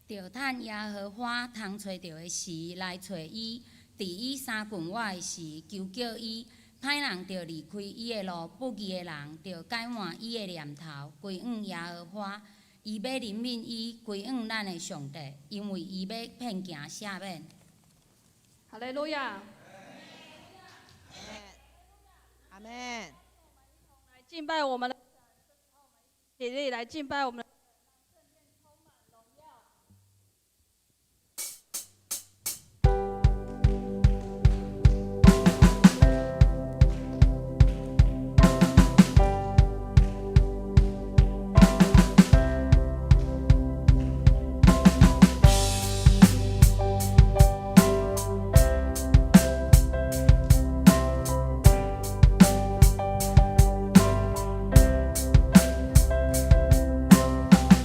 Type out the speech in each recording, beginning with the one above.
着趁耶和华通找着的时来找伊，伫伊三困我的时求叫伊。歹人着离开伊的路，不义的人着改换伊的念头，归向耶和华。伊要怜悯伊，归向咱的上帝，因为伊要骗行赦免。哈利路亚！阿门。来敬拜我们的，起立来敬拜我们的。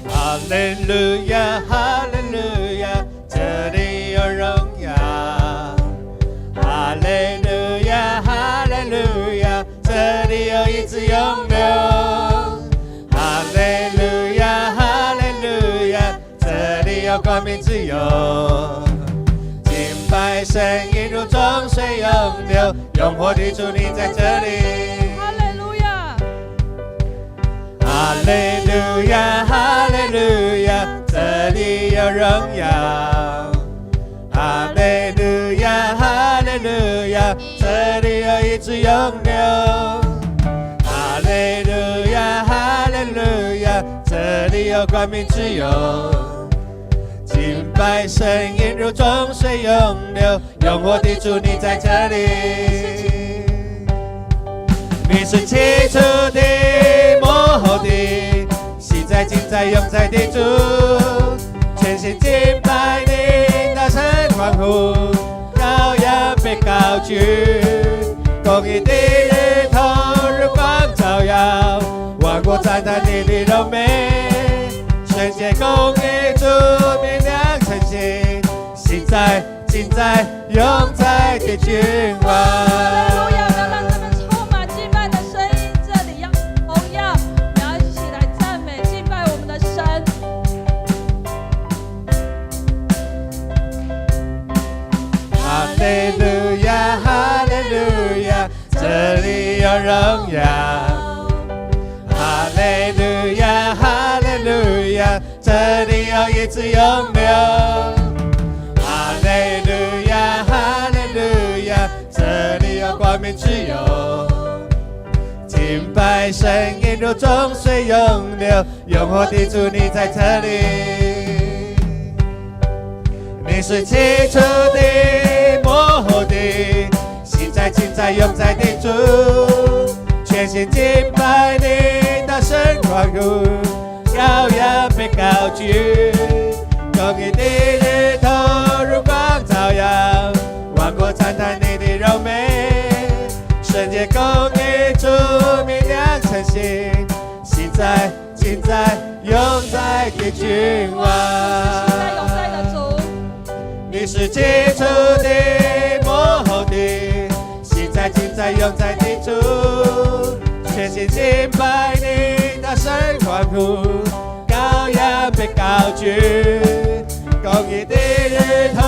哈利路亚，哈利路亚，这里有荣耀。哈利路亚，哈利路亚，这里有医治永留。哈利路亚，哈利路亚，这里有光明自由。敬拜声音如众水涌流，永活的主你在这里。哈利路亚，哈利路亚，这里有荣耀。哈利路亚，哈利路亚，这里有医治永留。哈利路亚，哈利路亚，这里有光明自由。敬拜声音如众水涌流，永活的主你在这里。你是起初的，幕后的，昔在今在永在的主，全心敬拜你，大声欢呼，羔羊被高举，公义的日头日光照耀，万国赞叹你的柔美，圣洁公义主明亮晨星，昔在今在永在的君王。哈利路亚，哈利路亚，这里有荣耀。哈利路亚，哈利路亚，这里有医治永留。哈利路亚，哈利路亚，这里有光明自由。敬拜声音如众水涌流，永活的主你在这里。你是起初的，幕后的，昔在今在永在的主，全心敬拜你，大声欢呼，羔羊被高举，公义的日头如光照耀，万国赞叹你的柔美，圣洁公义主明亮晨星，昔在今在永在的君王。你是起初的，幕后的，昔在今在永在的主，全心敬拜你，大声欢呼，羔羊被高举，公义的日头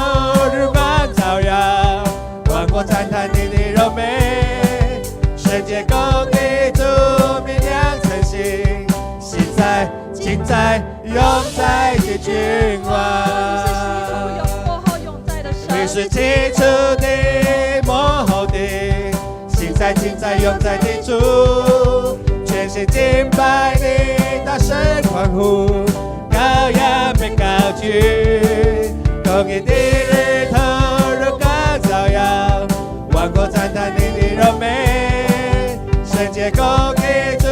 日光照耀，万国赞叹你的柔美，圣洁公义主明亮晨星，昔在今在永在的君王。你是起初的，幕后的，昔在今在永在的主，全心敬拜你，大声欢呼，羔羊被高举，公义的日头如光照耀，万国赞叹你的柔美，圣洁公义主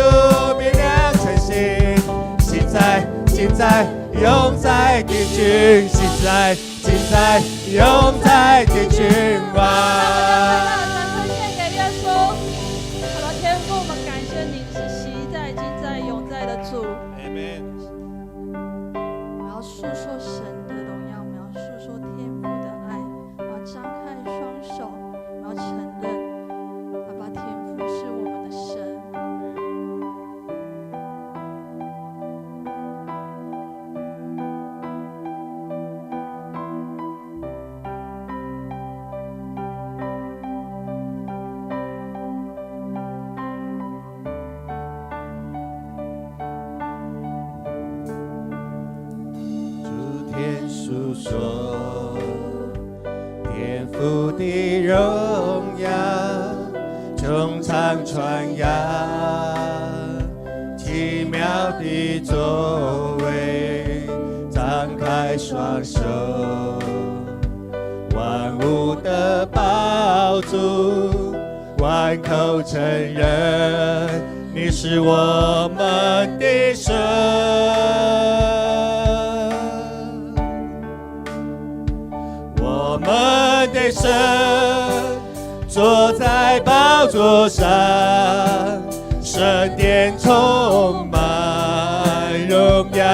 明亮晨星，昔在今在永在的君，昔在今在永在的君王。赞颂献给耶稣，好了，天父，我们感谢你是昔在今在永在的主。我要诉说神的荣耀，我要诉说天父的爱，我要张开双手，我要承认，爸爸天父是我们的神。诉说，天父的荣耀穹苍传扬，奇妙的作为，张开双手，万物的宝主，万口承认你是我们的神。我们的神坐在宝座上，圣殿充满荣耀，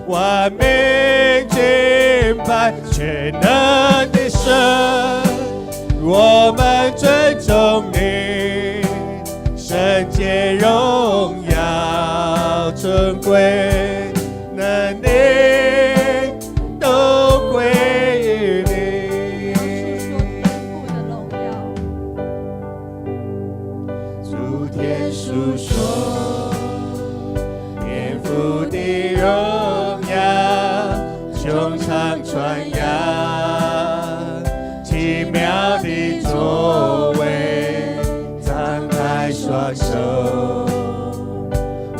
万民敬拜全能的神，我们尊重你，圣洁荣耀尊贵能力都归于你。诸天述说天父的荣耀，穹苍传扬，奇妙的作为，张开双手，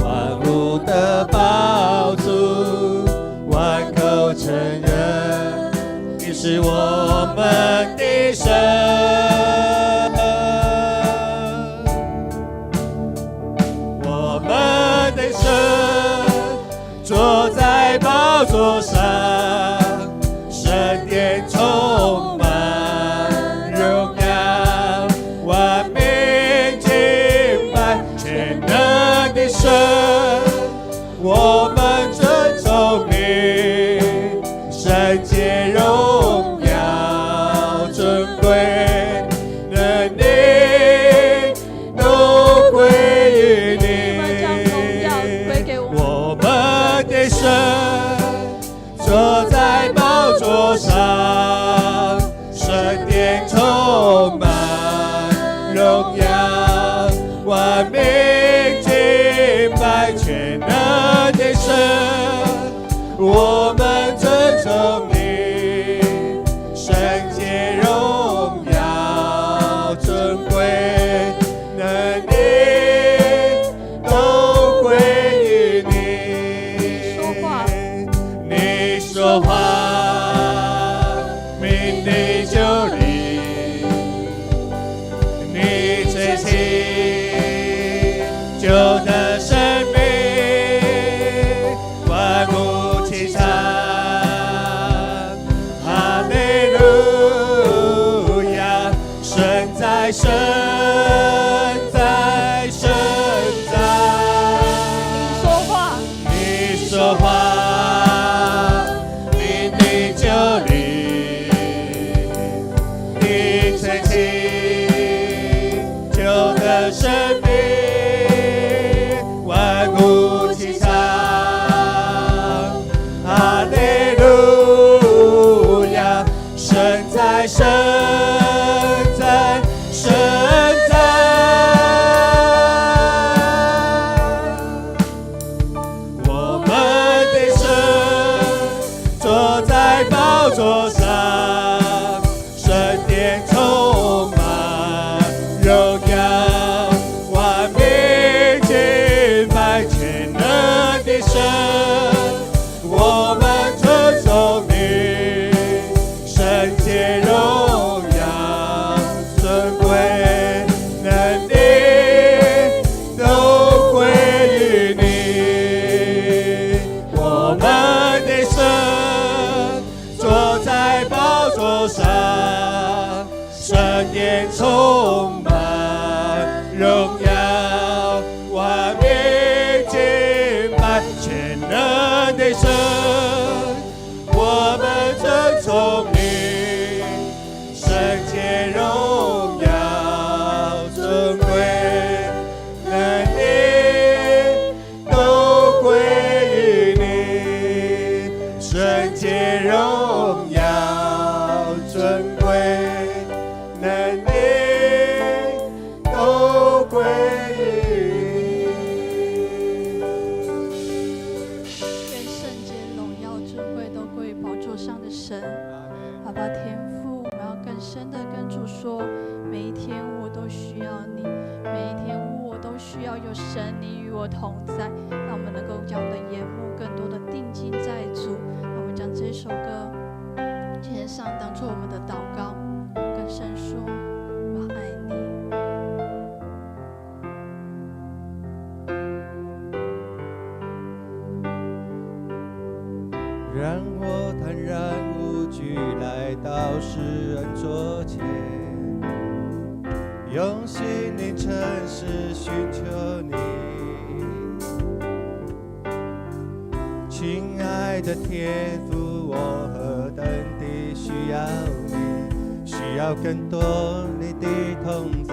万物的宝主，万口承认你是我们的神。我们的神坐在宝座上，圣殿充满荣耀，万民敬拜全能的神，我们尊重你，圣洁荣耀尊贵能力都归于你。我们的神坐在宝座上，圣殿充满荣耀，万民敬拜全能的神，我们尊重你，圣洁荣耀尊贵能力都归于你。你说话，命地就立，你吹气就得生命，万物齐唱哈利路亚，神在神在神在。你说话，命地就立，你吹气就得生命，万物齐唱哈利路亚，神在神在神在。我们的神坐在宝座上，圣殿充满荣耀，万民敬拜全能的神，我们尊重你，圣洁荣耀尊贵能力都归于你。我们的神坐在宝座上，圣殿充满荣耀，万民敬拜全能的神，我们尊重你，圣洁荣耀尊贵能力都归于你，圣洁荣耀尊贵能力都归于你。愿圣洁爸天父，我要更深的跟主说，每一天我都需要你，每一天我都需要有神你与我同在。让我们能够将我们的眼目更多的定睛在主，让我们将这首歌献上，当作我们的祷告，跟神说我爱你。让我坦然无惧来到世人桌前，用心灵诚实寻求你。亲爱的天父，我何等地需要你，需要更多你的同在，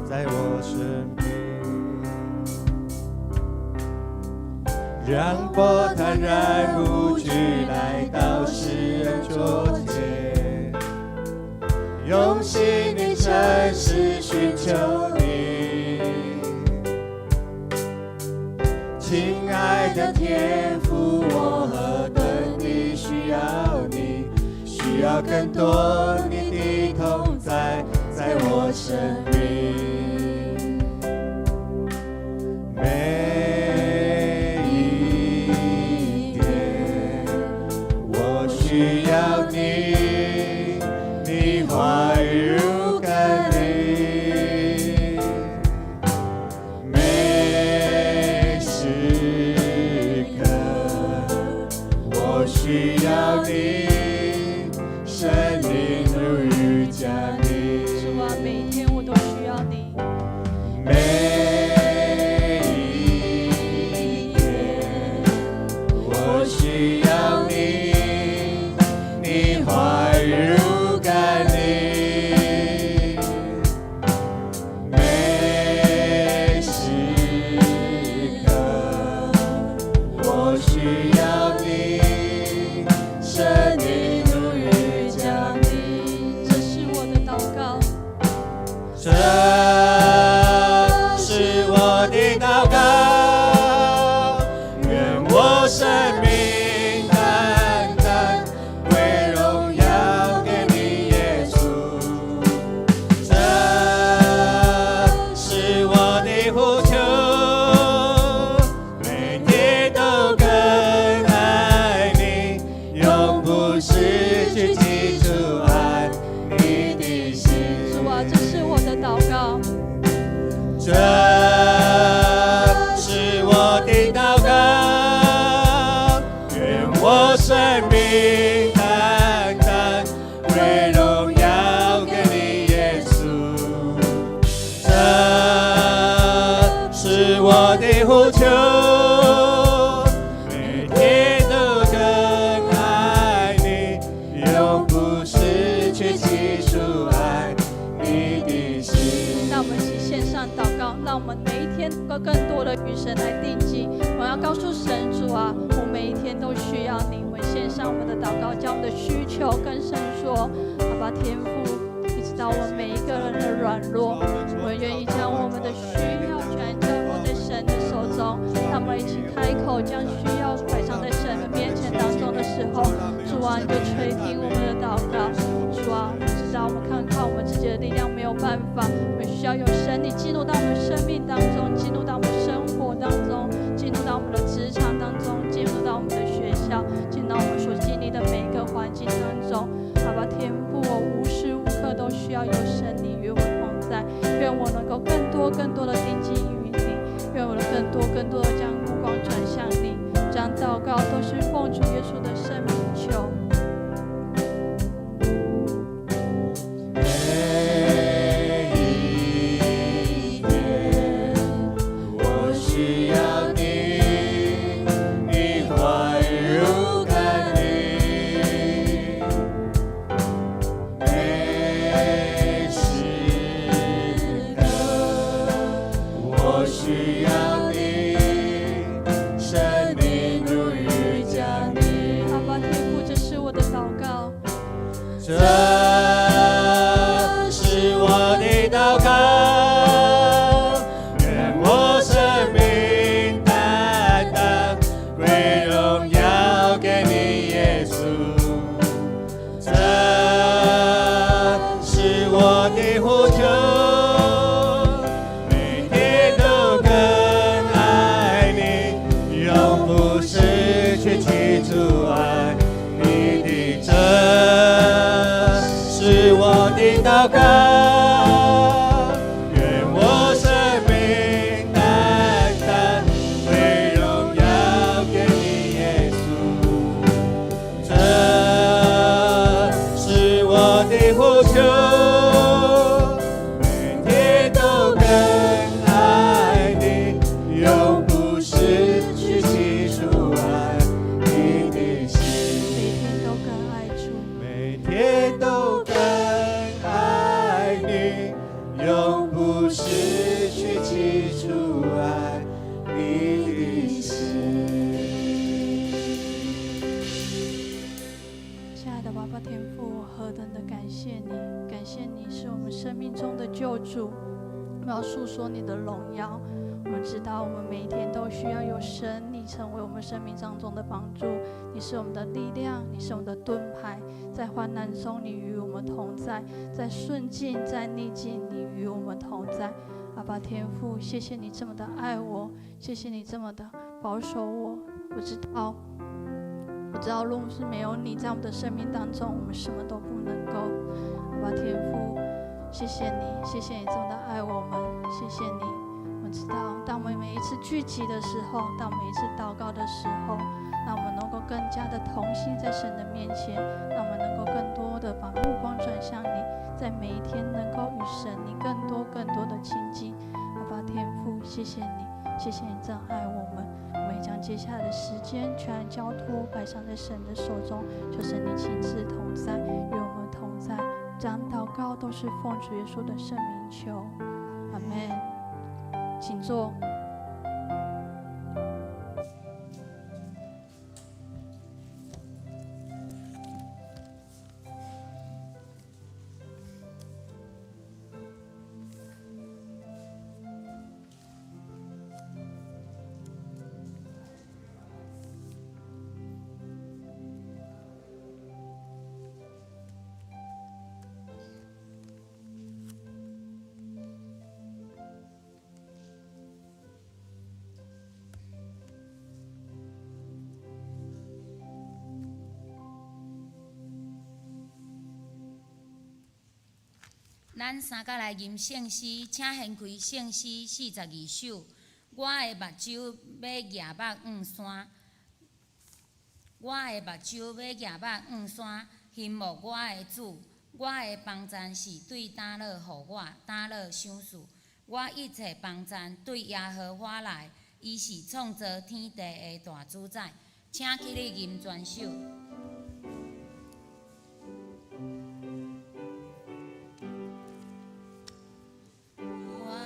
在我生命。让我坦然无惧来到世人桌前，用心灵诚实寻求你。亲爱的天父，我何等地需要你，需要更多你的同在，在我生命。需要你，你话语如甘霖，每时刻我需要你，生命如雨降临。主啊，每一天我都需要你，每一天我需要你。话语如甘霖，每时刻我需要你，生命如雨降临。这是我的祷告，这是我的祷告，愿我生命这是我的祷告，愿我生命单单归荣耀给你，耶稣。这是我的呼求，每天都更爱你，永不失去起初爱你的心。让我们一起献上祷告，让我们每一天能够更多的与神来定睛。我要告诉神主啊，我每一天都需要你。我们献上我们的祷告，将我们的需求跟神说。爸爸天父，你知道我们每一个人的软弱，我们愿意将我们的需要全交托在神的手中。让我们一起开口，将需要摆上在神的面前当中的时候，主啊，你就垂听我们的祷告。主啊，我知道我们靠我们自己的力量没有办法，我们需要有神你进入到我们生命当中，进入到我们生活当中，进入到我们的职场当中，进入到我们的学校，进入到我们所经历的每一个环境当中。爸爸天父，我无时无刻都需要有神你与我同在，愿我能够更多的定睛于你，愿我能更多的将目光转向你。这样祷告都是奉主耶稣的圣名求。这是我的祷告，愿我生命单单归荣耀给你，耶稣。这求，每天都更爱你，永不失去起初爱你的心。每天都更爱主，每天都更爱你，永不失去起初爱你的心。亲爱的爸爸天父，我何等的感谢你，感谢你是我们生命中的救主。我们要诉说你的荣耀。我们知道我们每一天都需要有神，你成为我们生命当中的帮助。你是我们的力量，你是我们的盾牌。在患难中，你与我们同在；在顺境，在逆境，你与我们同在。阿爸天父，谢谢你这么的爱我，谢谢你这么的保守我。我知道，若是没有你在我们的生命当中，我们什么都不能够。阿爸天父，谢谢你，谢谢你这么的爱我们，谢谢你。我知道，当我们每一次聚集的时候，当我们每一次祷告的时候，让我们能够更加的同心在神的面前，让我们能够更多的把目光转向你，在每一天能够与神你更多的亲近。阿爸天父，谢谢你，谢谢你这样爱我们。我们也将接下来的时间全然交托摆上在神的手中，求神你亲自同在，与我们同在。这样祷告都是奉主耶稣的圣名求，阿们。请坐。咱三甲来吟圣诗，请掀开圣诗42首。我的目睭要举目望山，我的目睭要举目望山，翕目我的主。我的帮赞是对打落予我，打落想事。我一切帮赞对耶和华来，伊是创造天地的大主宰。请起立吟全首。我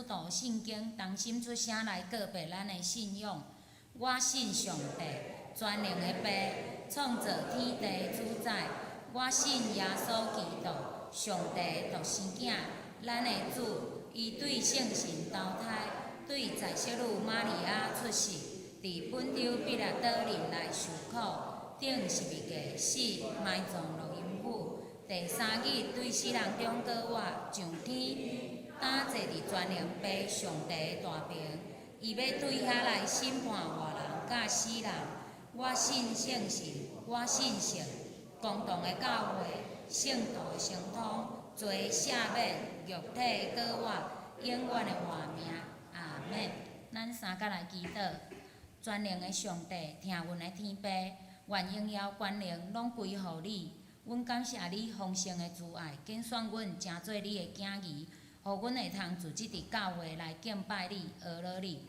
使徒圣经同心出声来告白咱的信仰。我信上帝，全能的父，创造天地主宰。我信耶稣基督，上帝独生囝，咱的主，伊对圣神投胎，对在色女玛利亚出世，伫本州彼拉多人来受苦，顶十字架死，埋葬落阴府。第三日对死人中过活，上天打坐伫全能父上帝大屏，伊要对遐来审判活人甲死人。我信圣神，我信神，共同的教会，圣道相通，罪赦免，肉体过活，永远的活命。阿免。咱三甲来祈祷，全能的上帝，听阮的天父，愿荣耀权能拢归乎你。阮感谢你丰盛的慈爱，拣选阮成做你的囝儿，互阮会通自即伫教会来敬拜你、学乐你。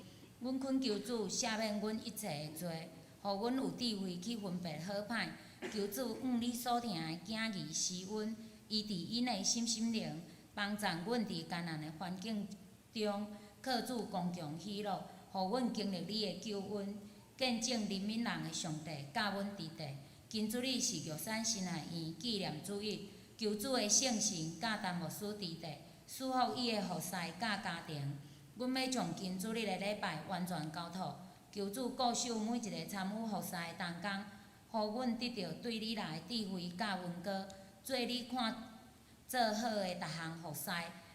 阮恳求主赦免阮一切的罪，互阮有智慧去分别好歹。求主你所听的囝儿施恩，伊伫伊内心灵，帮助阮伫艰难的环境中，靠主公共喜乐，互阮经历你的救恩，见证人民人的上帝教阮伫地。今主日是玉山神爱院纪念主日，求主的圣神教导牧师伫地，赐福伊的服侍甲家庭。阮要将今主日的礼拜完全交托，求主固守每一个参与服侍的同工，互阮得到对你来的智慧甲温哥，做你看做好的逐项服侍，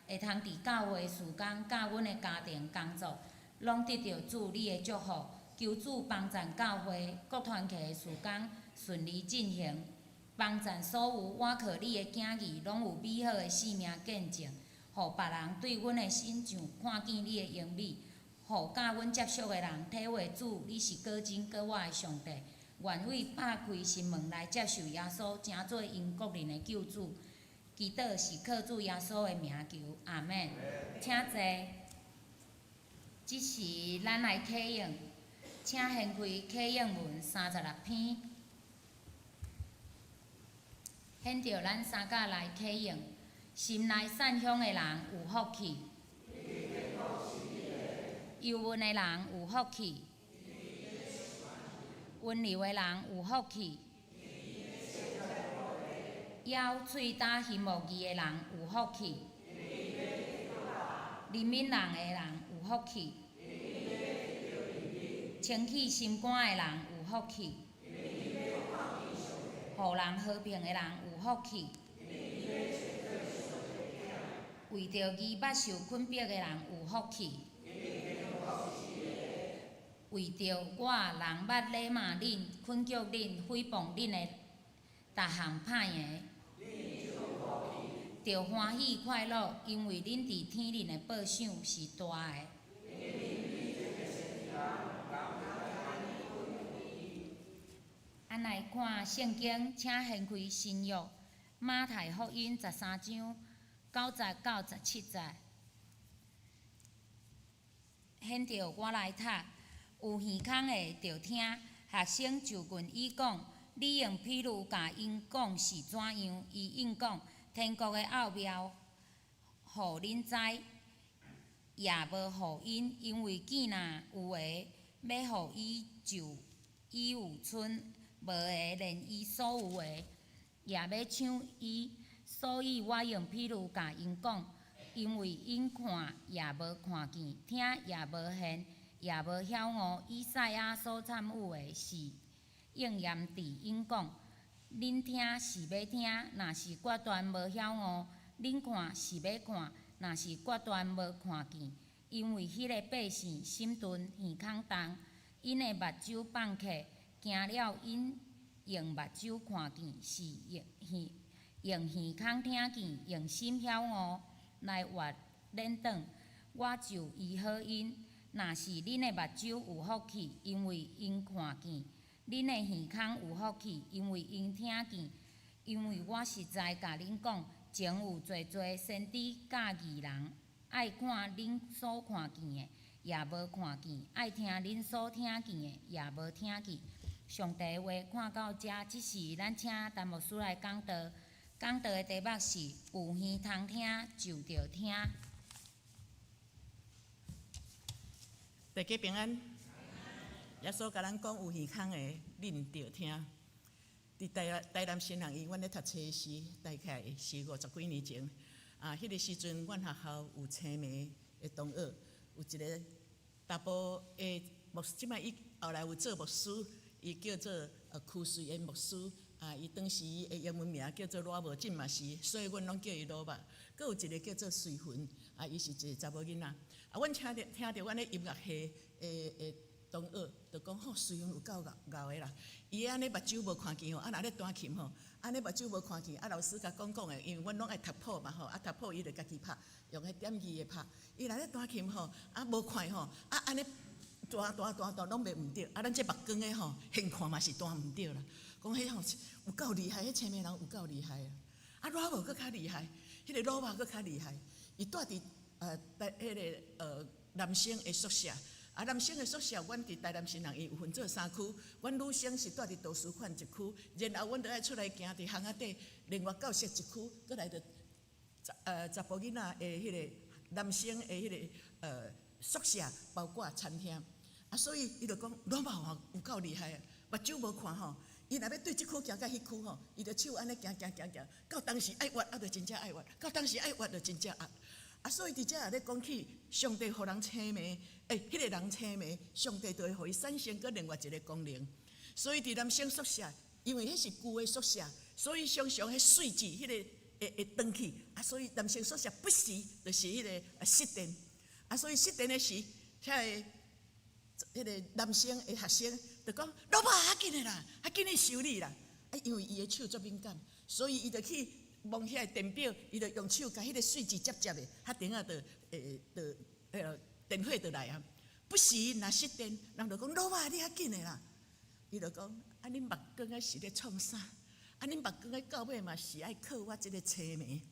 会通伫教会事工甲阮的家庭工作，拢得到主你的祝福。求主帮助教会各团契的事工顺利进行，帮助所有我靠你的囝儿拢有美好的生命见证，互别人对阮的信上看见你的荣美，互甲阮接触的人体会主你是果真果我的上帝，愿为打开心门来接受耶稣，成做因国人的救主。祈祷是靠主耶稣的名求，阿免。请坐。即时咱来启用。请掀开启应文36篇，显着咱三甲来启应。心内善香的人有福气，忧闷的人有福气，温柔的人有福气，咬喙打翕目字的人有福气，怜悯人的人有福气。清起心肝的人有福气，互人和平的人有福气，为着义捌受困逼的人有福气，为着我人捌礼骂恁、困叫恁、诽谤恁的逐项歹言，着欢喜快乐，因为恁伫天恁的报赏是大的。咱来看圣经，请掀开新约马太福音13章90到17节。显着我来读，有耳孔的着听。学生就问伊讲：你用譬如甲因讲是怎样？伊应讲：天国的奥妙，互恁知，也无互因，因为囝若有诶，要互伊就伊有剩。无个连伊所有诶，也要抢伊，所以我用譬如甲因讲，因为因看也无看见，听也无见，也无晓悟。以赛亚所参有诶是应验伫因讲：恁听是要听，若是决断无晓悟；恁看是要看，若是决断无看见。因为迄个百姓心钝耳孔重，因诶目睭放客。惊了，因用目睭看见，是用耳孔听见，用心晓悟，来活恁转。我就医好因。若是恁的目睭有福气，因为因看见；恁的耳孔有福气，因为因听见。因为我实在甲恁讲，前有侪侪先知甲义人，爱看恁所看见的，也无看见；爱听恁所听见的，也无听见。上帝话看到这，即是咱请陈牧师来讲道。讲道的题目是有耳通听就着听。大家平安。耶稣甲咱讲有耳孔的，恁着听。伫台南新人医院咧读册时，大概是50几年前。迄个时阵，阮学校有青梅的同学，有一个查甫的牧师，即摆伊后来有做牧师，伊叫做屈瑞恩牧师。伊当时的英文名叫做罗无进嘛是，所以阮拢叫伊罗吧。佫有一个叫做瑞芬，伊是一个查某囡仔。阮听着阮咧音乐系的同学，就讲吼，瑞芬有够牛的啦。伊安尼目睭无看见吼，若咧弹琴吼，安尼目睭无看见，老师甲讲的，因为阮拢爱读谱嘛吼，读谱伊就家己拍，用迄点字的拍。伊若咧弹琴吼，无看吼，安尼弹拢袂毋对，咱这目光的吼，现看嘛是弹毋对啦。讲迄吼有够厉害，迄青梅人有够厉害啊！罗无佫较厉害，迄个罗马佫较厉害。伊住伫迄个男生的宿舍，男生的宿舍，阮伫台南新人医有分做3区，阮女生是住伫图书馆一区，然后阮就爱出来行伫巷仔底，另外教室一区，佫来着查甫囡仔的迄个男生的迄个宿舍，包括餐厅。所以伊就讲罗马吼有够厉害，目睭无看吼。伊若要对即区行到迄区吼，伊就手安尼行，到当时爱挖，就真正爱挖；到当时爱挖，就真正挖。所以伫遮也咧讲起，上帝互人青梅，迄个人青梅，上帝就会互伊产生个另外一个功能。所以伫男生宿舍，因为迄是旧的宿舍，所以常常迄水质迄个会断去。所以男生宿舍不时就是迄个熄电。所以熄电的时，迄个男生的学生就讲：老爸，较紧的啦，较紧的修理啦。因为伊的手足敏感，所以伊就去摸遐个电表，伊就用手甲迄个水质接的，电啊电火就来啊。不时若熄电，人就讲：老爸，你较紧的啦。伊就讲：恁目光啊是咧创啥？恁目光啊到尾嘛是爱靠我即个青梅。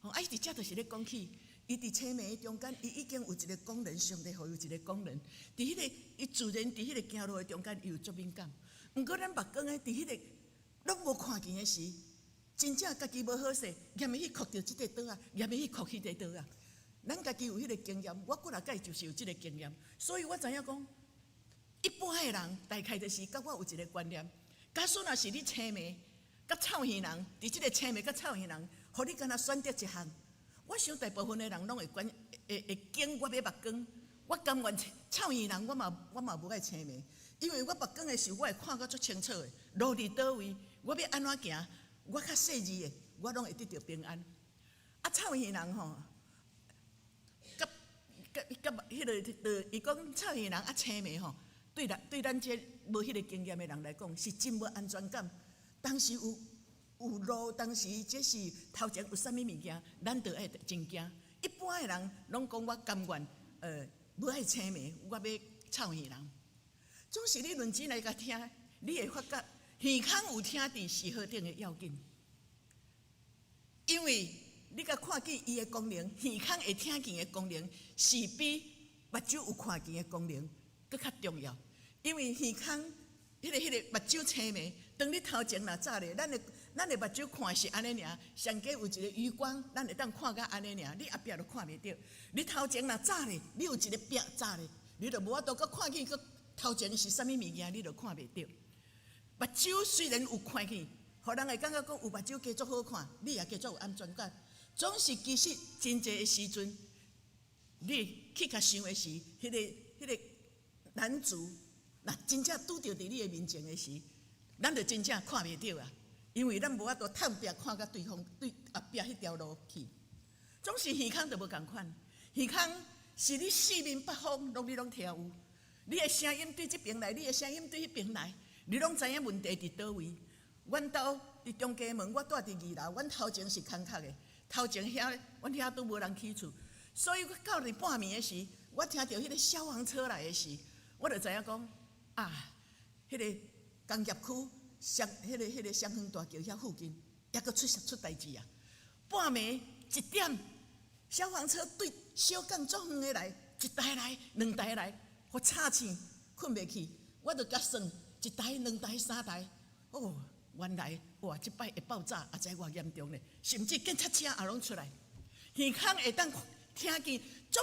伊伫遮就是咧讲起。伊伫青梅中间，伊已经有一个功能，上帝互伊有一个功能。伫迄个伊自然伫迄个行路的中间，伊有足敏感。毋过咱目光的伫迄个拢无看见的时，真正家己无好势，嫌伊去哭着即个倒啊，嫌伊去哭迄个倒啊。咱家己有迄个经验，我过来甲伊就是有即个经验，所以我知影讲，一般的人大概就是甲我有一个观念。假使若是你青梅甲臭耳人，伫即个青梅甲臭耳人，互你敢若选择一项。我想大部分的人拢会经我的目光，我甘愿臭耳人，我嘛无爱青梅，因为我目光的时候，我会看个足清楚的，路伫倒位，我要安怎行，我较细致的，我拢会得到平安。臭耳人吼，甲迄个，伊讲臭耳人青梅吼，对咱这无迄个经验的人来讲，是真无安全感。当时有路，当时这是头前有啥物物件，咱就爱真惊。一般的人拢讲我甘愿，无爱青梅，我要臭耳人。总是你认真来甲听，你会发觉耳孔有听伫是好顶的要紧，因为你甲看见伊的功能，耳孔会听见的功能，是比目睭有看见的功能佫较重要。因为耳孔迄个目睭青梅，当你头前若早咧，咱的目睭看是安尼尔，上加有一个余光，咱会当看甲安尼尔，你后壁就看袂到。你头前若早咧，你有一个壁早咧，你就无法度佮看见佮头前是啥物物件，你就看袂到。目睭虽然有看见，互人会感觉讲有目睭加足好看，你也加足有安全感。总是其实真济的时阵，你去甲想的是，迄个男主，若真正拄着伫你的面前的时，咱就真正看袂到啊。因为咱无法度探壁看甲对方对后壁迄条路去，总是耳孔就无共款。耳孔是你四面八方你拢听有，你的声音对这边来，你的声音对迄边来，你拢知影问题伫倒位。阮兜伫中家门，我住伫2楼，阮头前是空壳的，头前遐阮遐都无人起厝，所以我到伫半暝的时，我听到迄个消防车来的时，我就知影讲迄个工业区。迄个双园大桥遐附近，也阁出代志啊！半暝1点，消防车对小港足远的来，1台来，2台来，互吵醒，困袂去。我就甲算1台、2台、3台，原来哇，即摆会爆炸，也知偌严重咧，甚至警察车也拢出来。耳孔会当听见足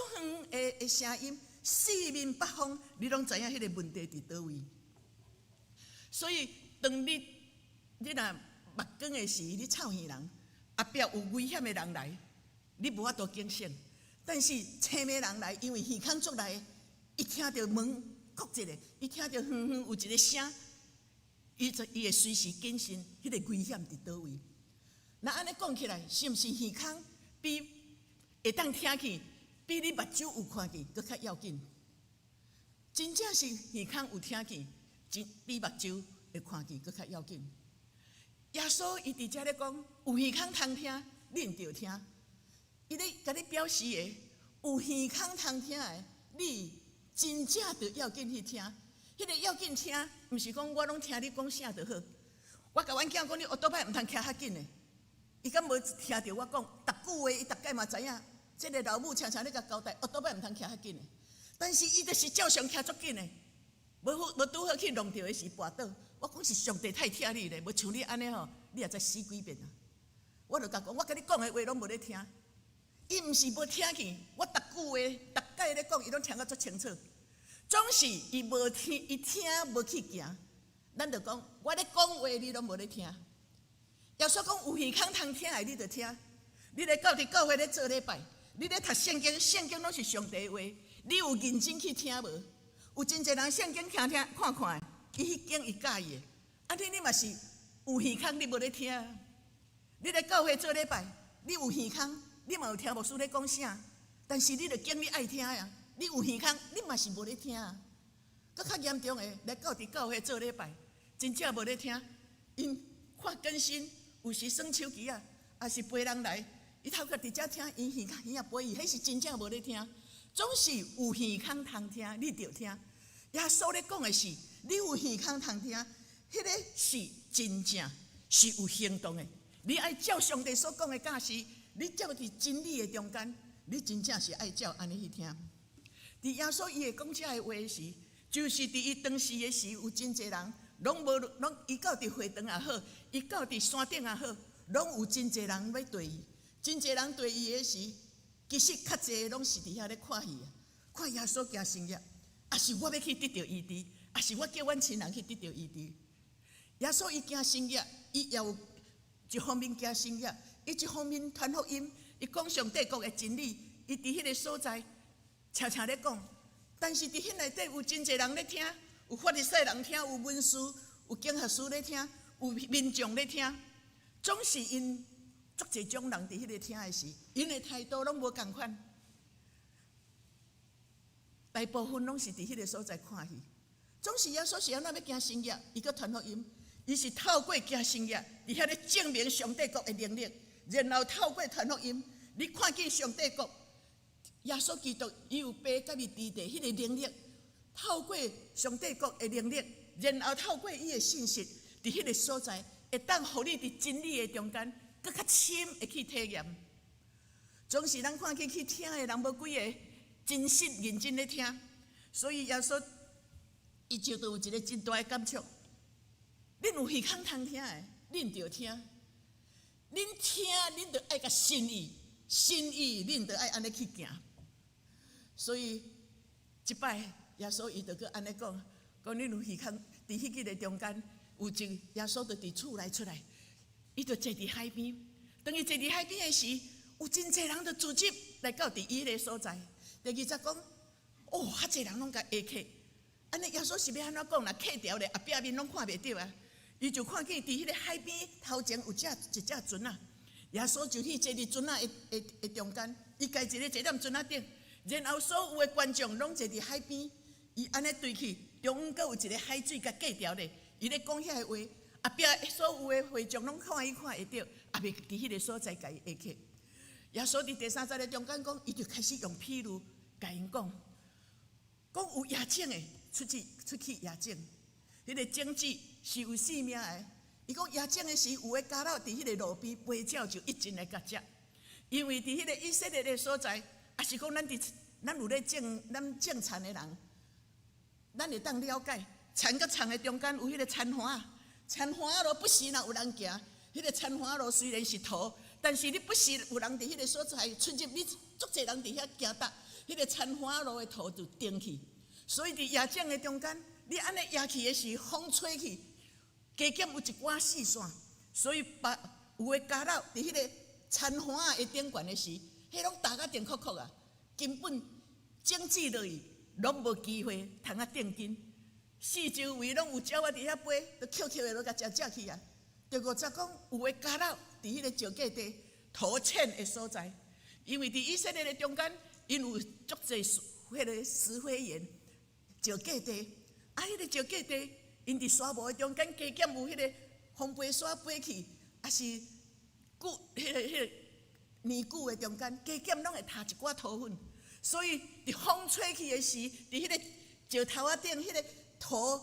远的声音，四面八方，你拢知影迄个问题伫倒位。所以，当你若目光的时，你臭耳人，后壁有危险的人来，你无法度警醒。但是青面人来，因为耳孔足来，伊听到门叩一下，伊听到哼哼有一个声，伊会随时警醒，迄个危险伫倒位。那安尼讲起来，是毋是耳孔比会当听去，比你目睭有看去搁较要紧？真正是耳孔有听去，比目睭会看去搁较要紧。耶稣伊伫遮咧讲，有耳孔通听，你毋着听。伊咧甲你表示的，有耳孔通听的，你真正着要紧去听。迄个要紧听，毋是讲我拢听你讲啥就好。我甲阮囝讲，你学倒摆毋通徛较紧的。伊敢无听着我讲，逐句话伊逐概嘛知影。即个老母常常咧甲交代，学倒摆毋通徛较紧的。但是伊就是照常徛足紧的，无拄好去弄着的时跋倒。我讲是上帝太疼你咧，无像你安尼吼，你也知死几遍啊！我就甲讲，我甲你讲的话拢无咧听。伊毋是无听去，我逐句话逐概咧讲，伊拢听得足清楚。总是伊无听，伊听无去行。咱就讲，我咧讲话，你拢无咧听。耶稣讲有耳孔通听的，你就听。你咧伫教会咧做礼拜，你咧读圣经，圣经拢是上帝的话，你有认真去听无？有真侪人圣经听看看的，伊迄经伊介意的，安尼你嘛是有耳孔，你无咧听。你咧教会做礼拜，你有耳孔，你嘛有听牧师咧讲啥，但是你著经你爱听呀。你有耳孔，你嘛是无咧听啊。搁较严重的，来伫教会做礼拜，真正无咧听，因看更新。有时耍手机啊，也是陪人来，伊头壳伫遮听，因耳孔也陪伊，迄是真正无咧听。总是有耳孔通听，你着听。耶稣咧讲的是，你有耳孔通听，迄个是真正是有行动的。你爱照上帝所讲的教示，你照伫真理的中间，你真正是爱照安尼去听。伫耶稣伊会讲遮个话时，就是伫伊当时的时，有真侪人。拢伊到伫会堂也好，伊到伫山顶也好，拢有真侪人要对伊。真侪人对伊的时，其实较侪拢是伫遐咧看戏啊，看耶稣行神业，也是我要去得到医治，也是我叫阮亲人去得到医治。耶稣伊行神业，伊也有一方面行神业，伊一方面传福音，伊讲上帝国的真理，伊伫迄个所在常常咧讲，但是伫迄内底有真侪人咧听。有法利赛人听，有文士，有经学师咧听，有民众咧听，总是因足侪种人伫迄个听的时，因的态度拢无共款。大部分拢是伫迄个所在看戏，总是耶稣是安怎要行神业，伊搁传福音，伊是透过行神业，伫遐咧证明上帝国的能力，然后透过传福音，你看见上帝国，耶稣基督伊有爬甲伊伫地迄个能力。透过上帝国的能力，然后透过伊的信息，伫迄个所在，会当互你伫真理的中间，搁较深会去体验。总是咱看去听的人无几个真心认真咧听，所以耶稣伊就有一个真大的感触。恁有耳孔通听的，恁着听；恁听，恁着爱甲心意，心意恁着爱安尼去行。所以一摆。耶稣伊就搁安尼讲，讲恁有耳孔，伫迄个中间有一耶稣就伫厝内出来，伊就坐伫海边。当伊坐伫海边的时，有真侪人就聚集来到伫伊迄个所在。第20讲，哦，遐侪人拢甲下客，安尼耶稣是要安怎讲？若客条咧，后壁面拢看袂到啊。伊就看见伫迄个海边头前有一只船啊，耶稣就去坐伫船啊的中间，伊家一个坐踮船啊顶，然后所有的观众拢坐伫海边。伊安尼对去，中央阁有一个海水甲隔条咧。伊咧讲遐个话，后壁所有的会众拢看伊看会到，也袂伫迄个所在甲伊下客。耶稣伫第3节的中间讲，伊就开始用譬如甲因讲，讲有野种的出去野种，迄个种子是有生命的。伊讲野种的时，有的家老伫迄个路边飞鸟就一进来甲食，因为伫迄个以色列的所在，也是讲咱有咧种田的人。咱会当了解，田甲田的中间有迄个田花啊，田花路不时若有人行，迄个田花路虽然是土，但是你不时有人伫迄个所在出入，你足侪人伫遐行踏，迄个田花路的土就顶去。所以伫夜景的中间，你安尼夜去的时，风吹去，加减有一寡细线，所以有的家佬伫迄个田花的顶悬的时，迄拢打甲定酷酷啊，根本整治落去，拢无机会通啊定根。四周围拢有鸟仔伫遐飞，都捡捡的落甲食去啊。就五十讲，有的家佬伫迄个石架地土浅的所在，因为伫以色列的中间，因有足侪迄个石灰岩。石架地，迄个石架地，因伫沙漠的中间，加减有迄个风飞沙飞去，也是迄个年久的中间，加减拢会塌一寡土粉。所以伫风吹去的时，伫迄个石头仔顶，迄个土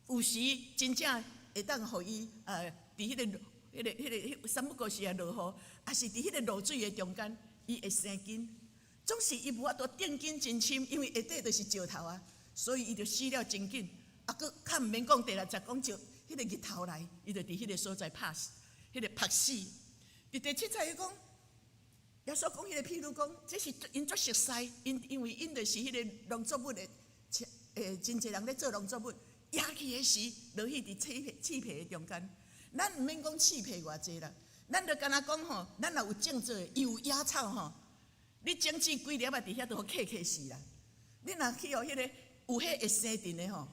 有时真正会当互伊伫迄个三不五时落雨，也是伫迄个露水的中间，伊会生根。总是伊无法度定根真深，因为下底就是石头啊。所以伊就死了真紧，佫较毋免讲第60讲就迄个日头来，伊就伫迄个所在拍死，迄个拍死。伫第7节伊讲，耶稣讲迄个譬如讲，这是因足熟悉，因为因就是迄个农作物的，真侪人咧做农作物，野去的时落去伫刺皮的中间。咱毋免讲刺皮偌济啦，咱就干那讲吼，咱若有种做，有野草吼，你整治几粒啊，伫遐都好客死啦。你若去互迄个。有迄会生阵的吼，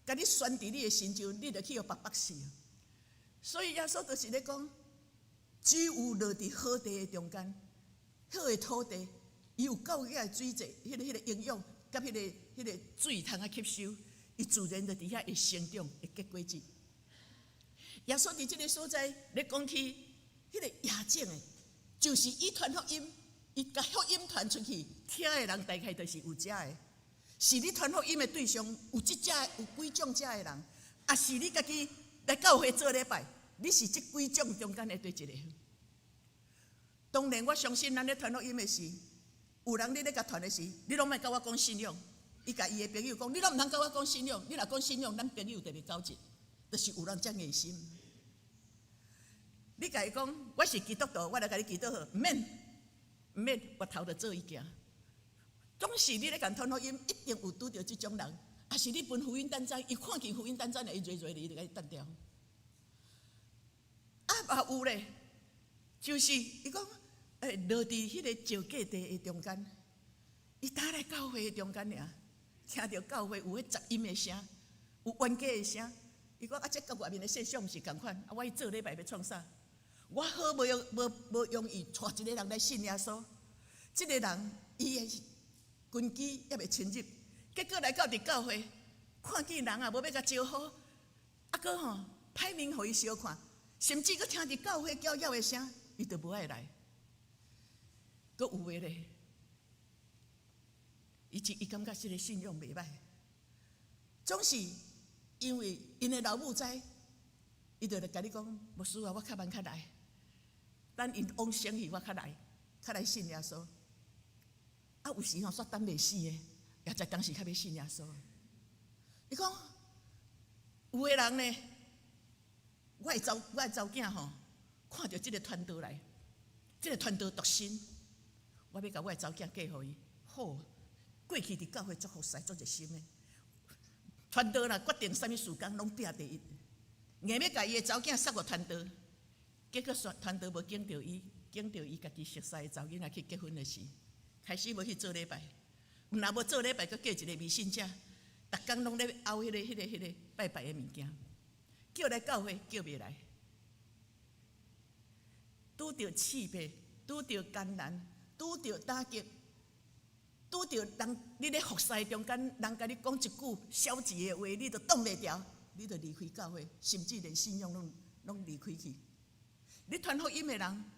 甲你拴伫你的身上，你就去互白死。所以耶稣就是咧讲，只有落伫好地的中间，好的土地，伊有够个水质，迄个营养，甲迄个水通啊吸收，伊自然就伫遐会生长，会结果子。耶稣伫即个所在咧讲起迄个野种的，就是伊传福音，伊甲福音传出去，听的人大概就是有遮的。是你传福音的对象有几种遮的人，也是你家己来教会做礼拜，你是这几种中间的对一个。当然，我相信咱咧传福音的时，有人你咧甲传的时，你拢莫甲我讲信仰。伊甲伊的朋友讲，你拢毋通甲我讲信仰，你若讲信仰，咱朋友就袂交集，就是有人遮硬心。你甲伊讲，我是基督徒，我来甲你祈祷好，毋免，我头就做伊行。总是你咧共传福音，一定有拄着即种人，也是你分福音单张，伊看见福音单张，伊瑞你就甲伊单掉。嘛有咧，就是伊讲，落伫迄个石架地的中间，伊打来教会的中间尔，听到教会有迄杂音的声，有冤家的声。伊讲这甲外面的现象毋是共款，我做礼拜要创啥？我好无容易带一个人来信耶稣，即个人伊的根基还袂深入，结果来到伫教会，看见人啊无要甲招呼，佫吼歹面互伊相看，甚至佫听伫教会叫嚣的声，伊就无爱来。佫有诶咧，伊感觉即个信仰袂歹，总是因为因的老母知，伊就来甲你讲，牧师啊，我较慢较来，等因往生去，我较来信耶稣。有时吼煞等袂死诶，也在当时较要信耶稣。伊讲有诶人呢，我的查囝吼，看到即个传道来，即个传道独身，我要甲我的查囝嫁互伊。好，过去伫教会足服侍足热心诶，传道若决定啥物事工，拢拼第一。硬要甲伊的查囝送互传道，结果传道无拣着伊，拣着伊家己熟悉的查囡仔去结婚的时。开始要去做礼拜，若无做礼拜，佮叫一个迷信者，逐工拢咧拗迄个拜拜的物件，叫来教会叫袂来，拄着刺背，拄着艰难，拄着打击，拄着人你咧服侍中间，人甲你讲一句消极的话，你就挡袂牢，你就离开教会，甚至连信仰拢离开去。你传福音的人，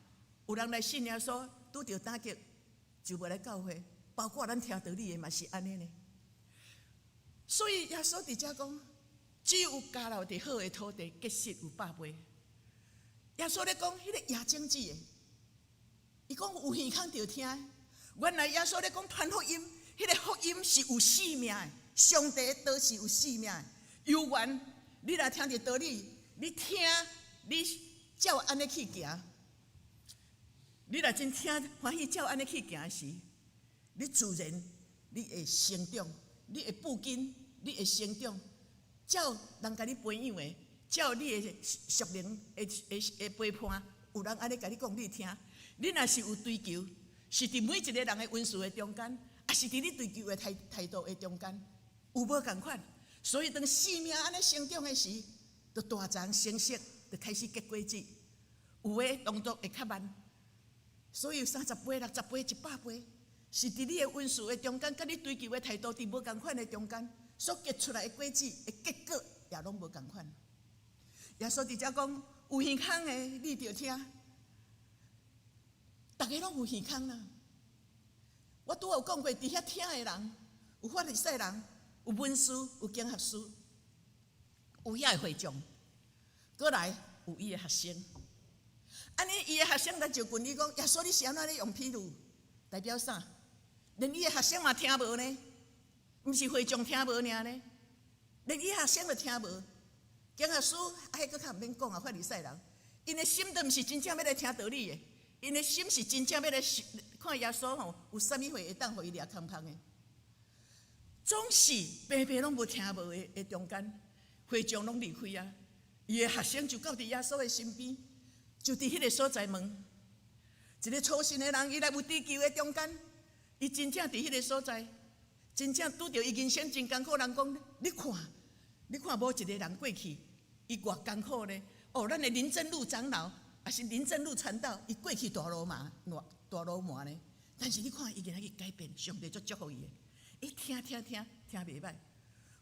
有人来信耶稣，拄着打击。就无来教会，包括咱听道理的嘛是安尼呢。所以耶稣伫遮讲，只有家留伫好的土地，结实有百倍。耶稣咧讲，迄个野种子的，伊讲有耳孔着听。原来耶稣咧讲传福音，迄个福音是有生命的，上帝都是有生命的。有缘你若听着道理，你听，你照安尼去行。你若真听欢喜照安尼去行时，你自然你会成长，你会步进，你会成长。照人甲你培养的，照你的属灵的陪伴，有人安尼甲你讲，你听。你若是有追求，是伫每一个人的温顺的中间，也是伫你追求的态度的中间，有无共款？所以当生命安尼成长的时，就大长成熟，就开始结果子。有的动作会较慢，所以30倍、60倍、100倍，是伫你的温顺的中间，甲你追求的态度伫无共款的中间，所结出来的果子的结果也拢无共款。耶稣伫遮讲，有耳孔的你着听，大家拢有耳孔啦。我拄有讲过，伫遐听的人，有法利赛人，有文士，有经学士，有遐的会众，过来有伊的学生。安尼，伊的学生来就问你讲：耶稣，你是安怎咧用譬如？代表啥？连伊的学生嘛听无呢？毋是会众听无尔呢？连伊学生都听无。经学士还佫较毋免讲啊，法利赛人，因的心都毋是真正要来听道理的，因的心是真正要来看耶稣吼，有啥物货会当互伊掠空空的。总是平平拢无听无的中间，会众拢离开啊。伊的学生就到伫耶稣的身边。就伫迄个所在问，一个初信的人，伊来有追求的中间，伊真正伫迄个所在，真正拄着伊人生真艰苦。人讲，你看某一个人过去，伊偌艰苦呢？哦，咱的林正路长老，也是林正路传道，伊过去大罗马呢？但是你看伊今仔日改变，上帝足祝福伊的。伊听袂歹，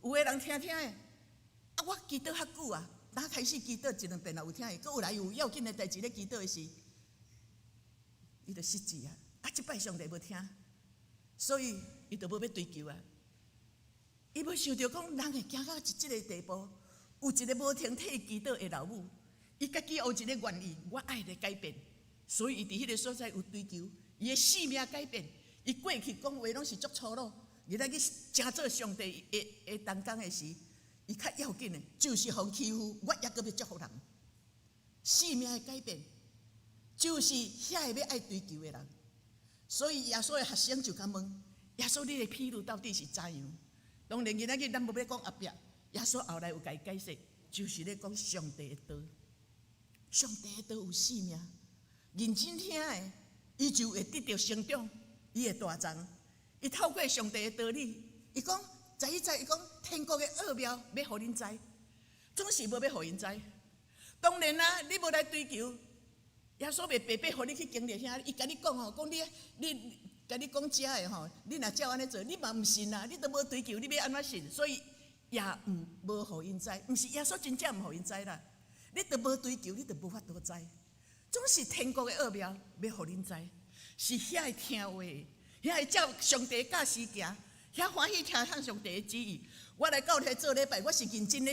有的人听的，啊，我祈祷遐久啊。哪开始祈祷一两遍也有听的，搁有来有要紧的代志咧祈祷的时，伊就失志啊！啊，即摆上帝无听，所以伊就无要追求啊。伊要想着讲，人会行到即个地步，有一个无停替祈祷的老母，伊家己有一个愿意，我爱来改变，所以伊伫迄个所在有追求，伊的生命改变，伊过去讲话拢是足粗鲁，日来去成做上帝的同工的时。伊较要紧的，就是互欺负，我也阁要祝福人。生命的改变，就是遐个要爱追求的人。所以耶稣的学生就甲问：耶稣，你的譬如到底是怎样？当然，今仔日咱无要讲后壁，耶稣后来有甲伊解释，就是咧讲上帝的道。上帝的道有生命，认真听的，伊就会得到成长，伊会大长。伊透过上帝的道理，伊讲。伊讲天国的奥妙要互恁知，总是无要互因知。当然啦，你无来追求，耶稣袂白白互你去经历遐。伊甲你讲吼，讲你甲你讲遮的吼，你若照安尼做，你嘛毋信啦，你都无追求，你要安怎信？所以也无互因知，毋是耶稣真正毋互因知啦。你都无追求，你都无法度知。总是天国的奥妙要互恁知，是遐会听话，遐会照上帝教示行。遐欢喜听上帝的旨意，我来教会做礼拜，我是认真咧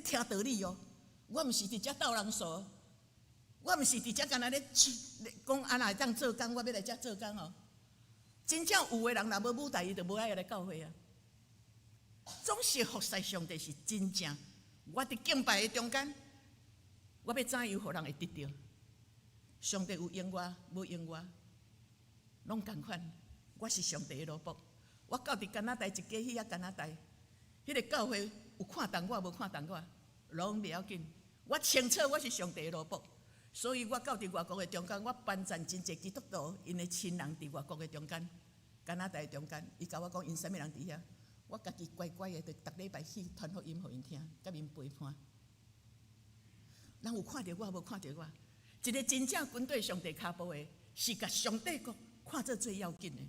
听道理哦。我毋是伫遮斗人数，我毋是伫遮干那咧讲安那会当做工，我要来遮做工哦。真正有的人若无舞台，伊就无爱来教会啊。总是服侍上帝是真正，我伫敬拜的中间，我要怎样互人会得到？上帝有用我，无用我，拢共款。我是上帝的奴仆。我到伫加拿大一家迄加拿大，迄个教会有看重我，无看重我，拢袂要紧。我清楚我是上帝的奴仆，所以我到伫外国的中间，我帮赞真侪基督徒，因的亲人伫外国的中间，加拿大的中间，伊甲我讲因啥物人伫遐，我家己乖乖的，就逐礼拜去传福音互因听，甲因陪伴。人有看到我，无看到我，一个真正军队上帝骹步的，是甲上帝国看做最要紧的。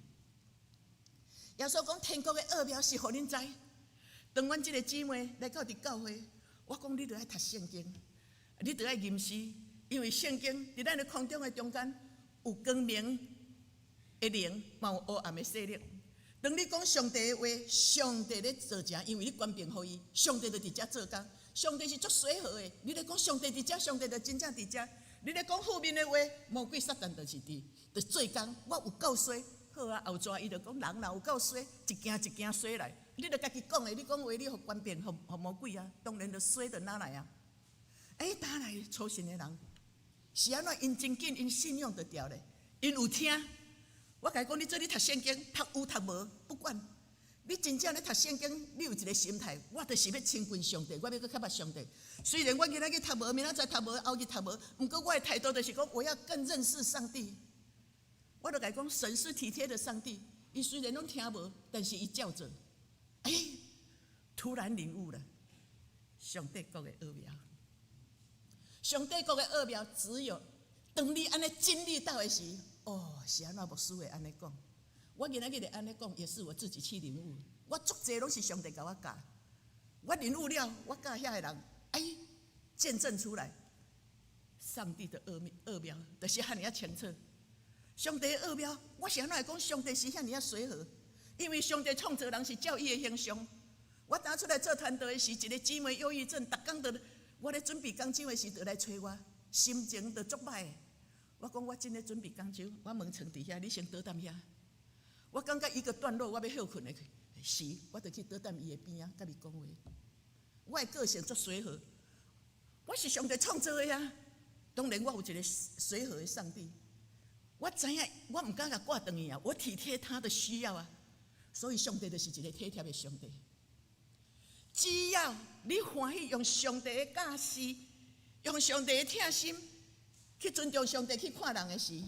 耶稣讲天国的奥妙是互恁知。当阮即个姊妹来到伫教会，我讲你着爱读圣经，你着爱吟诗，因为圣经伫咱的空中的中间有光明的灵，嘛有黑暗的势力。当你讲上帝的话，上帝咧做正，因为你关闭互伊，上帝就伫遮做工。上帝是足随和的，你咧讲上帝伫遮，上帝就真正伫遮。你咧讲负面的话，魔鬼撒旦就是就做工。我有够衰。好啊，后抓伊就讲人若有够衰，一件一件衰来。你著家己讲的，你讲话你互关闭，互魔鬼啊，当然就衰就哪来啊？哪来初信的人？是安怎？因真紧，因信仰就调咧，因有听。我甲伊讲，你做你读圣经，读有读无不管。你真正咧读圣经，你有一个心态，我就是要亲近上帝，我要搁较捌上帝。虽然我今仔日读无，明仔载读无，后日读无，毋过我的态度就是讲，我要更认识上帝。我就甲伊讲，神是体贴的上帝，伊虽然拢听无，但是伊照着。突然领悟了上帝国的奥妙。上帝国的奥妙，只有当你安尼经历到的时，是安怎牧师会安尼讲？我今仔日安尼讲，也是我自己去领悟。我足济拢是上帝甲我教，我领悟了，我教遐个人，见证出来，上帝的奥妙，就是遐尔清楚。上帝的奥妙，我是安怎会讲上帝是遐尔随和？因为上帝创造人是照伊的形象。我当出来做传道的时，一个姊妹忧郁症，逐工都我咧准备讲章的时，就来找我，心情就足歹。我讲我正咧准备讲章，我门床伫遐，你先倒踮遐。我感觉伊个段落，我要休困的时，我就去倒踮伊的边仔，甲伊讲话。我的个性足随和，我是上帝创造的呀。当然，我有一个随和的上帝。我知影，我唔敢甲挂断伊啊，我体贴他的需要啊。所以上帝就是一个体贴的上帝。只要你欢喜用上帝的教示，用上帝的疼心去尊重上帝，去看人的时，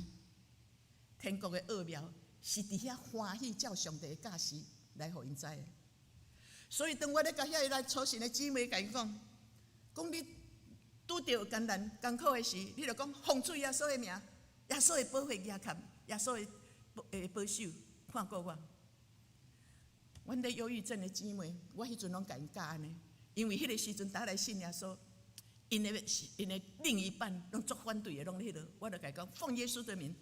天国的奥妙。是伫遐欢喜照上帝的教示来互因知的。所以当我咧甲遐个来初信的姊妹甲伊讲，你拄着艰难艰苦的时，你就讲奉主耶稣的名，耶稣会保护亚坎，耶稣会保守看顾我。阮咧忧郁症的姊妹，我迄阵拢甲因教安尼，因为迄个时阵打来信耶稣，因的另一半拢足反对的，拢迄落，我就甲伊讲奉耶稣的名。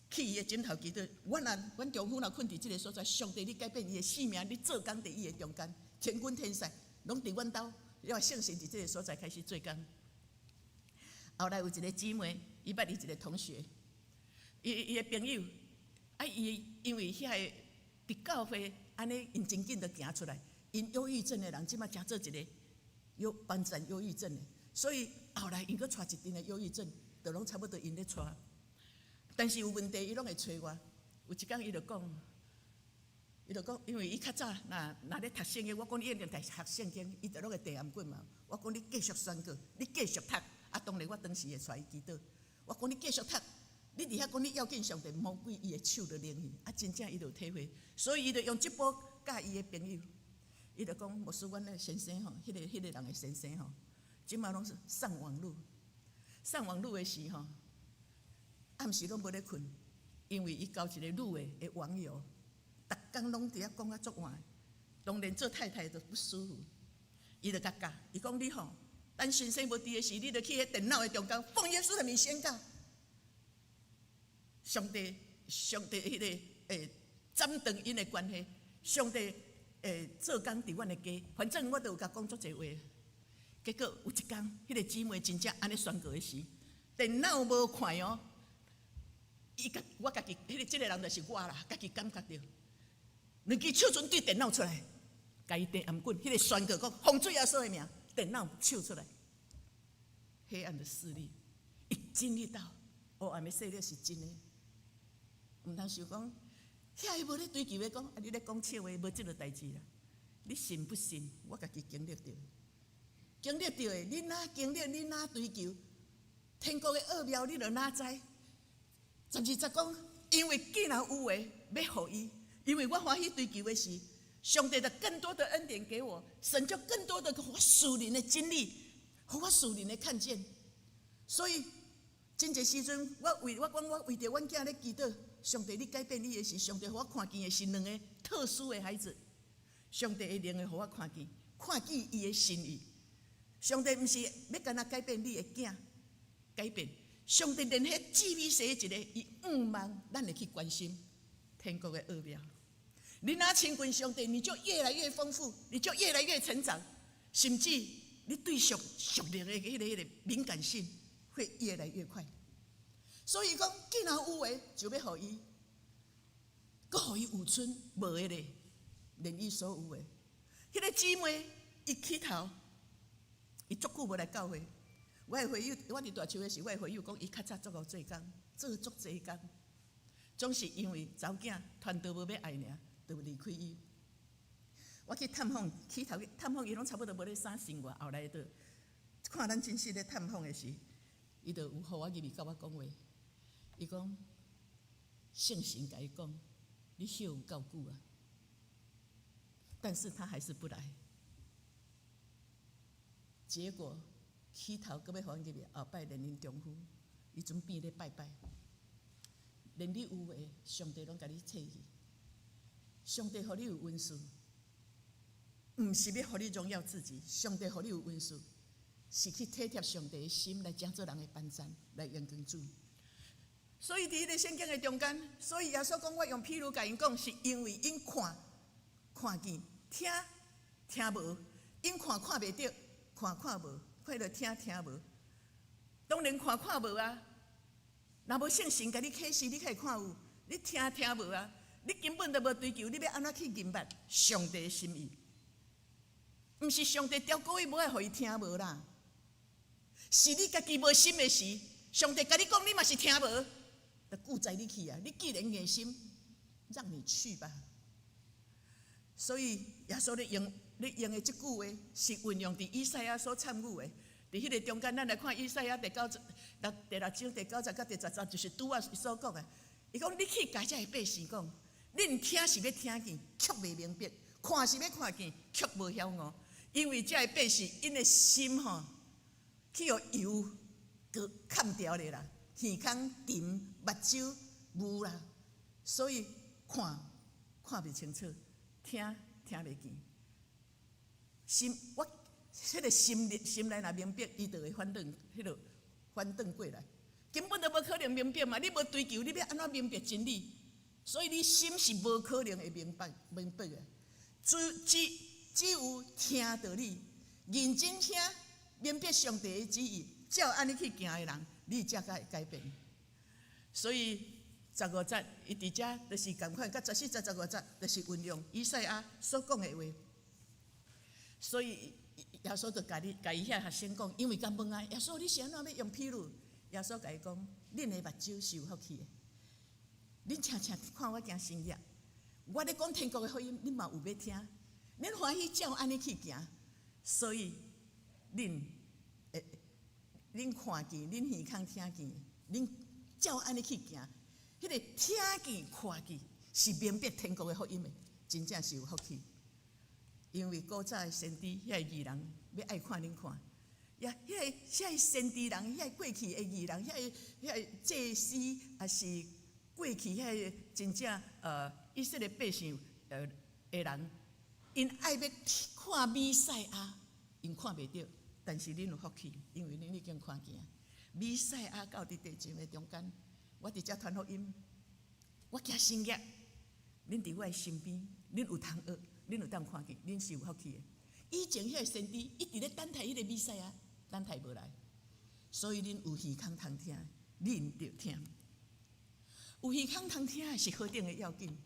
去伊的枕头祈祷，阮丈夫若困伫即个所在，上帝你改变伊的性命，你做工伫伊的中间，天君天使拢伫阮兜，要圣神伫即个所在开始做工。后来有一个姊妹，伊捌伊一个同学，伊的朋友，伊因为遐个伫教会安尼，因真紧就行出来，因忧郁症的人即马诚做一个帮助忧郁症的，所以后来因搁带一阵的忧郁症，就拢差不多因咧带。但是有问题，伊拢会找我。有一天，伊就讲，因为伊较早若咧读圣经，我讲你一定读圣经，伊就拢会地暗棍嘛。我讲你继续宣告，你继续读。当然我当时会带伊祈祷。我讲你继续读，你伫遐讲你要紧上帝，魔鬼伊的手就灵去，真正伊就有体会。所以伊就用这部教伊的朋友，伊就讲，牧师，阮的先生吼，迄个人的先生吼，即马拢是上网络的时吼。暗时拢无咧困，因为伊交一个女的网友，逐工拢伫遐讲啊足晚，当然做太太就不舒服。伊就甲教，伊讲你吼，等先生无伫的时，你就去迄电脑的中间，奉耶稣的名宣告，上帝迄个斩断因的关系，上帝做工伫阮的家，反正我都有甲讲足侪话。结果有一天，迄个姊妹真正安尼宣告的时，电脑无看哦。我家己，即个人就是我啦，家己感觉到，两支手锏对电脑出来，甲伊电暗棍，迄个宣告讲奉主耶稣的名，电脑手出来，黑暗的势力，一经历到，黑暗的势力是真的，毋通想讲，遐伊无咧追求的讲，你咧讲笑话，无即个代志啦。你信不信？我家己经历到的，你哪经历，你哪追求，天国的奥妙，你就哪知。12讲，因为既然有诶要互伊，因为我欢喜追求的是上帝的更多的恩典给我，神就更多的给我属灵的经历，给我属灵的看见。所以真侪时阵，我为着阮囝咧祈祷，上帝你改变你的是，上帝互我看见的是两个特殊的孩子，上帝的灵会互我看见伊的心意。上帝毋是要干那改变你的囝，改变。上帝连迄至微细一个，伊望咱会去关心天国的奥妙。你若亲近上帝，你就越来越丰富，你就越来越成长，甚至你对属灵的迄个敏感性会越来越快。所以讲，既然有诶，就要互伊，搁互伊有存无诶咧，连伊所有诶。迄个姊妹一起头，伊足久无来教会。我的会友，我伫大树的时，我的会友讲，伊较早做做工，做足济工，总是因为查某囝团队无要爱尔，就离开伊。我去探访，起头探访伊拢差不多无咧啥生活，后来就看咱真实咧探访的时，伊就有互我入去甲我讲话。伊讲圣神甲伊讲，你休有够久啊，但是他还是不来。结果起头搁要互阮入去，后摆连因丈夫，伊准变咧拜拜，连你有诶，上帝拢甲你册去。上帝互你有温顺，毋是要互你荣耀自己，上帝互你有温顺，是去体贴上帝的心来讲做人的班赞，来用根主。所以伫迄个圣经的中间，所以耶稣讲，我用譬如甲因讲，是因为因看见，听无，因看袂着，看无，看着听无。当然看无啊，若无圣神甲你启示，你可以看有；你听无啊，你根本就无追求，你要安怎去明白上帝的心意？毋是上帝调故意无爱互伊听无啦，是你家己无心的时，上帝甲你讲，你嘛是听无。就顾在你去啊！你既然热心，让你去吧。所以耶稣咧用的这句话，是运用伫以赛亚所参悟的。伫迄个中间，咱来看以赛亚第6章第90到第10章，就是拄啊所讲的。伊讲：你去甲遮个百姓讲，恁听是要听见，却袂明白；看是要看见，却无晓悟。因为遮个百姓，因的心吼，去互油给砍掉咧啦。耳孔沉，目睭雾啦，所以看袂清楚，听袂见。迄个心内若明白，伊就会反转过来。根本就无可能明白嘛！你无追求，你要安怎明白真理？所以你心是无可能会明白的。只有听道理，认真听，明白上帝的旨意，照安尼去行的人。你才会改变，所以15节伊伫遮就是共款，甲14节、15节就是运用以赛亚所讲的话。所以耶稣就甲伊遐学生讲，因为敢问啊，耶稣你是安怎要用譬如？耶稣甲伊讲，恁的目睭是有福气的，恁常看我行新约，我咧讲天国的福音，恁嘛有要听，恁欢喜照安尼去行，所以恁看见，恁耳孔听见，恁照安尼去行，迄个听见、看见是明白天国的福音的，真正是有福气。因为古早的先知，遐个义人要爱看恁看，遐个先知人，遐个过去的义人，遐个祭司，也是过去遐个真正以色列百姓的人，因爱要看弥赛亚，因看袂着。但是恁有福气，因为恁已经看见弥赛亚到伫地上的中间，我伫遮传福音，我行新约，恁伫我的身边，恁有通学，恁有当看见，恁是有福气的。以前遐个先知一直咧等待迄个弥赛亚，等待无来，所以恁有耳孔通听，恁着听。有耳孔通听是何等的要紧，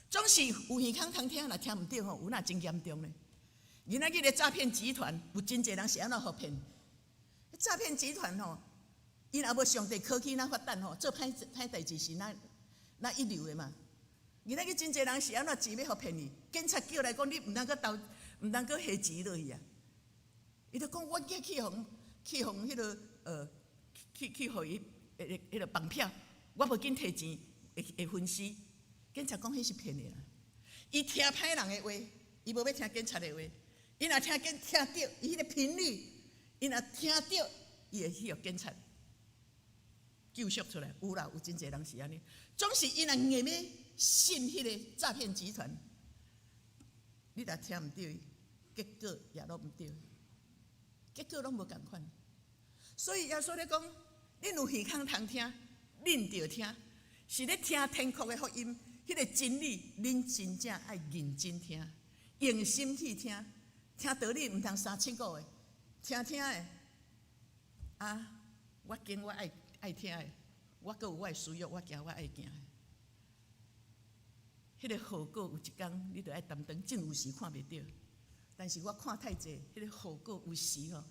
总是有耳孔通听，若听毋着吼，有哪真严重呢？今仔日的诈骗集团有真侪人是安怎互骗？诈骗集团吼，因若无上帝科技，咱发展吼，做歹代志是咱一流的嘛。今仔日真侪人是安怎钱要互骗你？警察叫来讲，你毋通搁下钱落去啊！伊就讲我去互迄个去互伊迄个绑票，我无紧摕钱会分尸。警察讲迄是骗的啦，伊听歹人的话，伊无要听警察的话。伊若听着，伊迄个频率，伊若听着，伊会去互警察救赎出来。有啦，有真侪人是安尼，总是伊若硬要信迄个诈骗集团，你若听毋着，结果也拢毋对，结果拢无共款。所以耶稣咧讲，恁有耳孔通听，恁着听，是咧听天国的福音，迄个真理，恁真正爱认真听，用心去听。听道理毋通3、7个月，听的啊！我经我爱听的，我阁有我的需要，我行我爱行的。迄个后果有一天，你着爱担当，真有时看袂着。但是我看太济，迄个后果有时吼，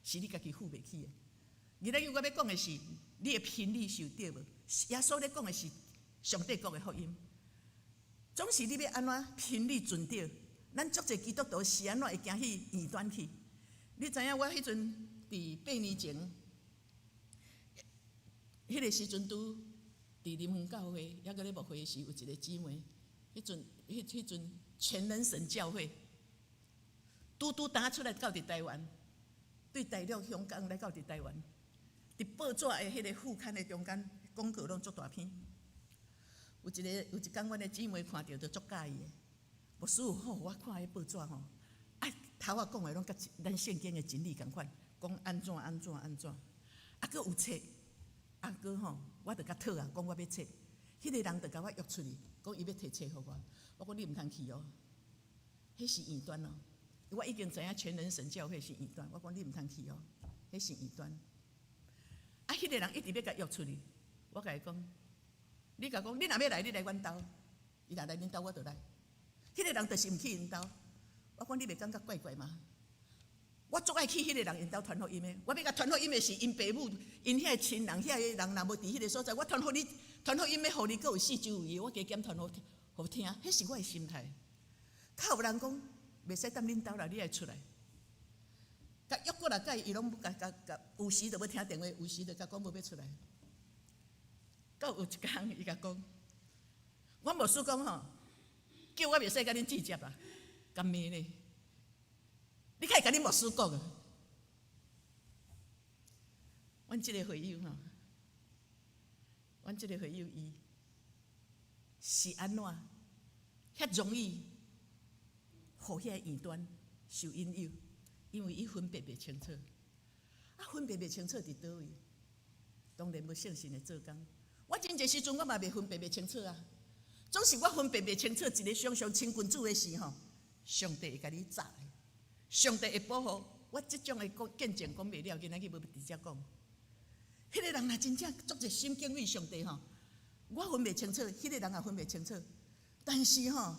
是你家己付袂起的。今仔日我要讲的是，你的频率是有对无？耶稣咧讲的是上帝国的福音。总是你要安怎频率准着？咱足侪基督徒是安怎会行去异端去？你知影我迄阵伫8年前，迄个时阵拄伫林园教会，还搁咧牧会时，有一个姊妹，迄阵全能神教会，拄打出来到伫台湾，对大陆香港来到伫台湾，伫报纸的迄个副刊的中间广告拢足大篇。有一天，阮的姊妹看到就足介意的。牧师吼，我看迄报纸吼，头仔讲的拢甲咱圣经的真理共款，讲安怎。啊，搁有册，啊，搁吼，我着甲讨啊，讲我要册。迄个人着甲我约出去，讲伊要摕册互我。我讲你毋通去哦，迄是异端哦。我已经知影全能神教会是异端，我讲你毋通去哦，迄是异端。啊，迄个人一直要甲约出去，我甲伊讲，你甲讲，你若要来，你来阮兜，伊若来恁兜，我就来。迄个人就是毋去因兜，我讲你袂感觉怪怪吗？我足爱去迄个人因兜传福音的，我要甲传福音的是因爸母、因遐亲人、遐个人若无伫迄个所在，我传福音要互你，阁有四周围，我加减传互听，迄是我的心态。较有人讲袂使等恁兜来，你爱出来。甲约过来，甲伊拢甲有时就要听电话，有时就甲讲无要出来。到有一天，伊甲讲，我牧师讲吼。叫我袂使甲恁直接啊，干咩呢？你可以甲恁牧师讲啊。阮即个会友吼，阮即个会友伊是安怎遐容易，互遐异端受引诱？因为伊分别袂清楚，分别袂清楚伫倒位？当然无圣神的做工。我真侪时阵我嘛袂分别袂清楚啊。总是我分辨袂清楚一个上亲近主的时候，上帝会甲你炸的，上帝会保护我。即种的见证讲袂了，今仔日要直接讲。迄个人若真正足侪心敬畏上帝吼，我分袂清楚，迄个人也分袂清楚。但是吼，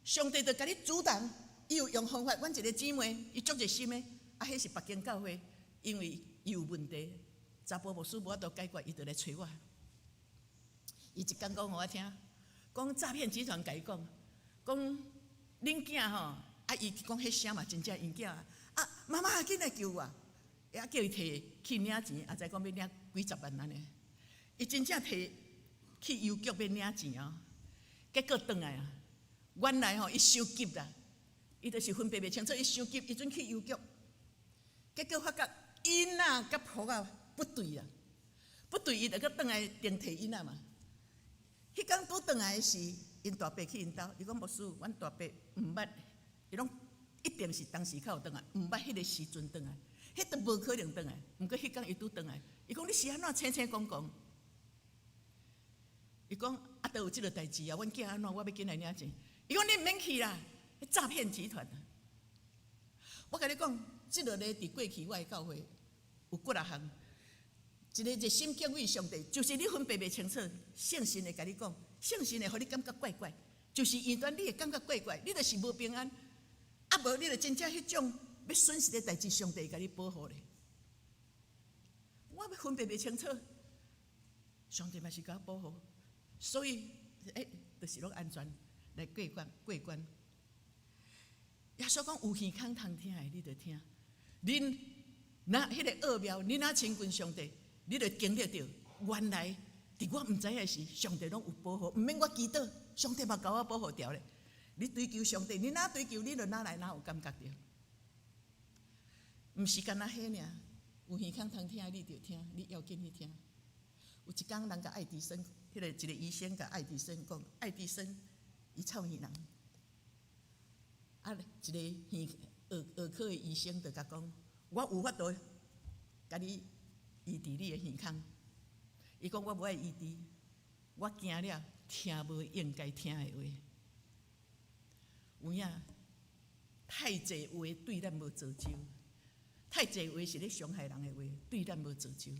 上帝就甲你主动，伊有用方法。阮一个姊妹，伊足热心的，迄是北京教会，因为伊有问题，查甫牧师无法度解决，伊就来找我。伊一讲讲互我听。讲诈骗集团甲伊讲恁囝吼，伊讲迄声嘛真正因囝妈妈紧来救我，叫伊摕去领钱，也知讲要领几十万安尼。伊真正摕去邮局要领钱哦，结果转来啊，原来吼伊伤急啦，伊就是分辨袂清楚，伊伤急，伊准去邮局，结果发觉囡仔甲婆啊不对啊，不对，伊就搁转来顶摕囡仔嘛。迄天拄转来时，因大伯去因兜，伊讲牧师，阮大伯毋捌，伊讲一定是当时较有转来，毋捌迄个时阵转来，迄都无可能转来。毋过迄天伊拄转来，伊讲你是安怎青青讲讲？伊讲都有即个代志啊，阮囝安怎，我要紧来领钱。伊讲你毋免去啦，迄诈骗集团。我甲你讲，即落咧伫过去我的教会有几啊项。一个热心敬畏上帝，就是你分辨袂清楚，圣神会甲你讲，圣神会互你感觉怪怪，就是异端，你会感觉怪怪，你就是无平安，无你就真正迄种要损失的代志，上帝会甲你保护咧。我要分辨袂清楚，上帝嘛是甲我保护，所以就是拢安全来过关。耶稣讲有耳孔通听的，你着听。恁那迄个奥妙，你若亲近上帝。你就经历到，原来伫我毋知影时，上帝拢有保护，毋免我祈祷，上帝嘛甲我保护掉咧。你追求上帝，你哪追求，你就哪来哪有感觉着。毋是干那迄尔，有耳孔通听，你就听，你要紧去听。有一天，人甲爱迪生，迄个一个医生甲爱迪生讲，爱迪生伊臭耳人，一个耳科的医生就甲讲，我有法度甲你。医治你的耳孔，伊讲我无爱医治，我惊了听无应该听的话。有影，太济话对咱无造就，太济话是咧伤害人的话，对咱无造就。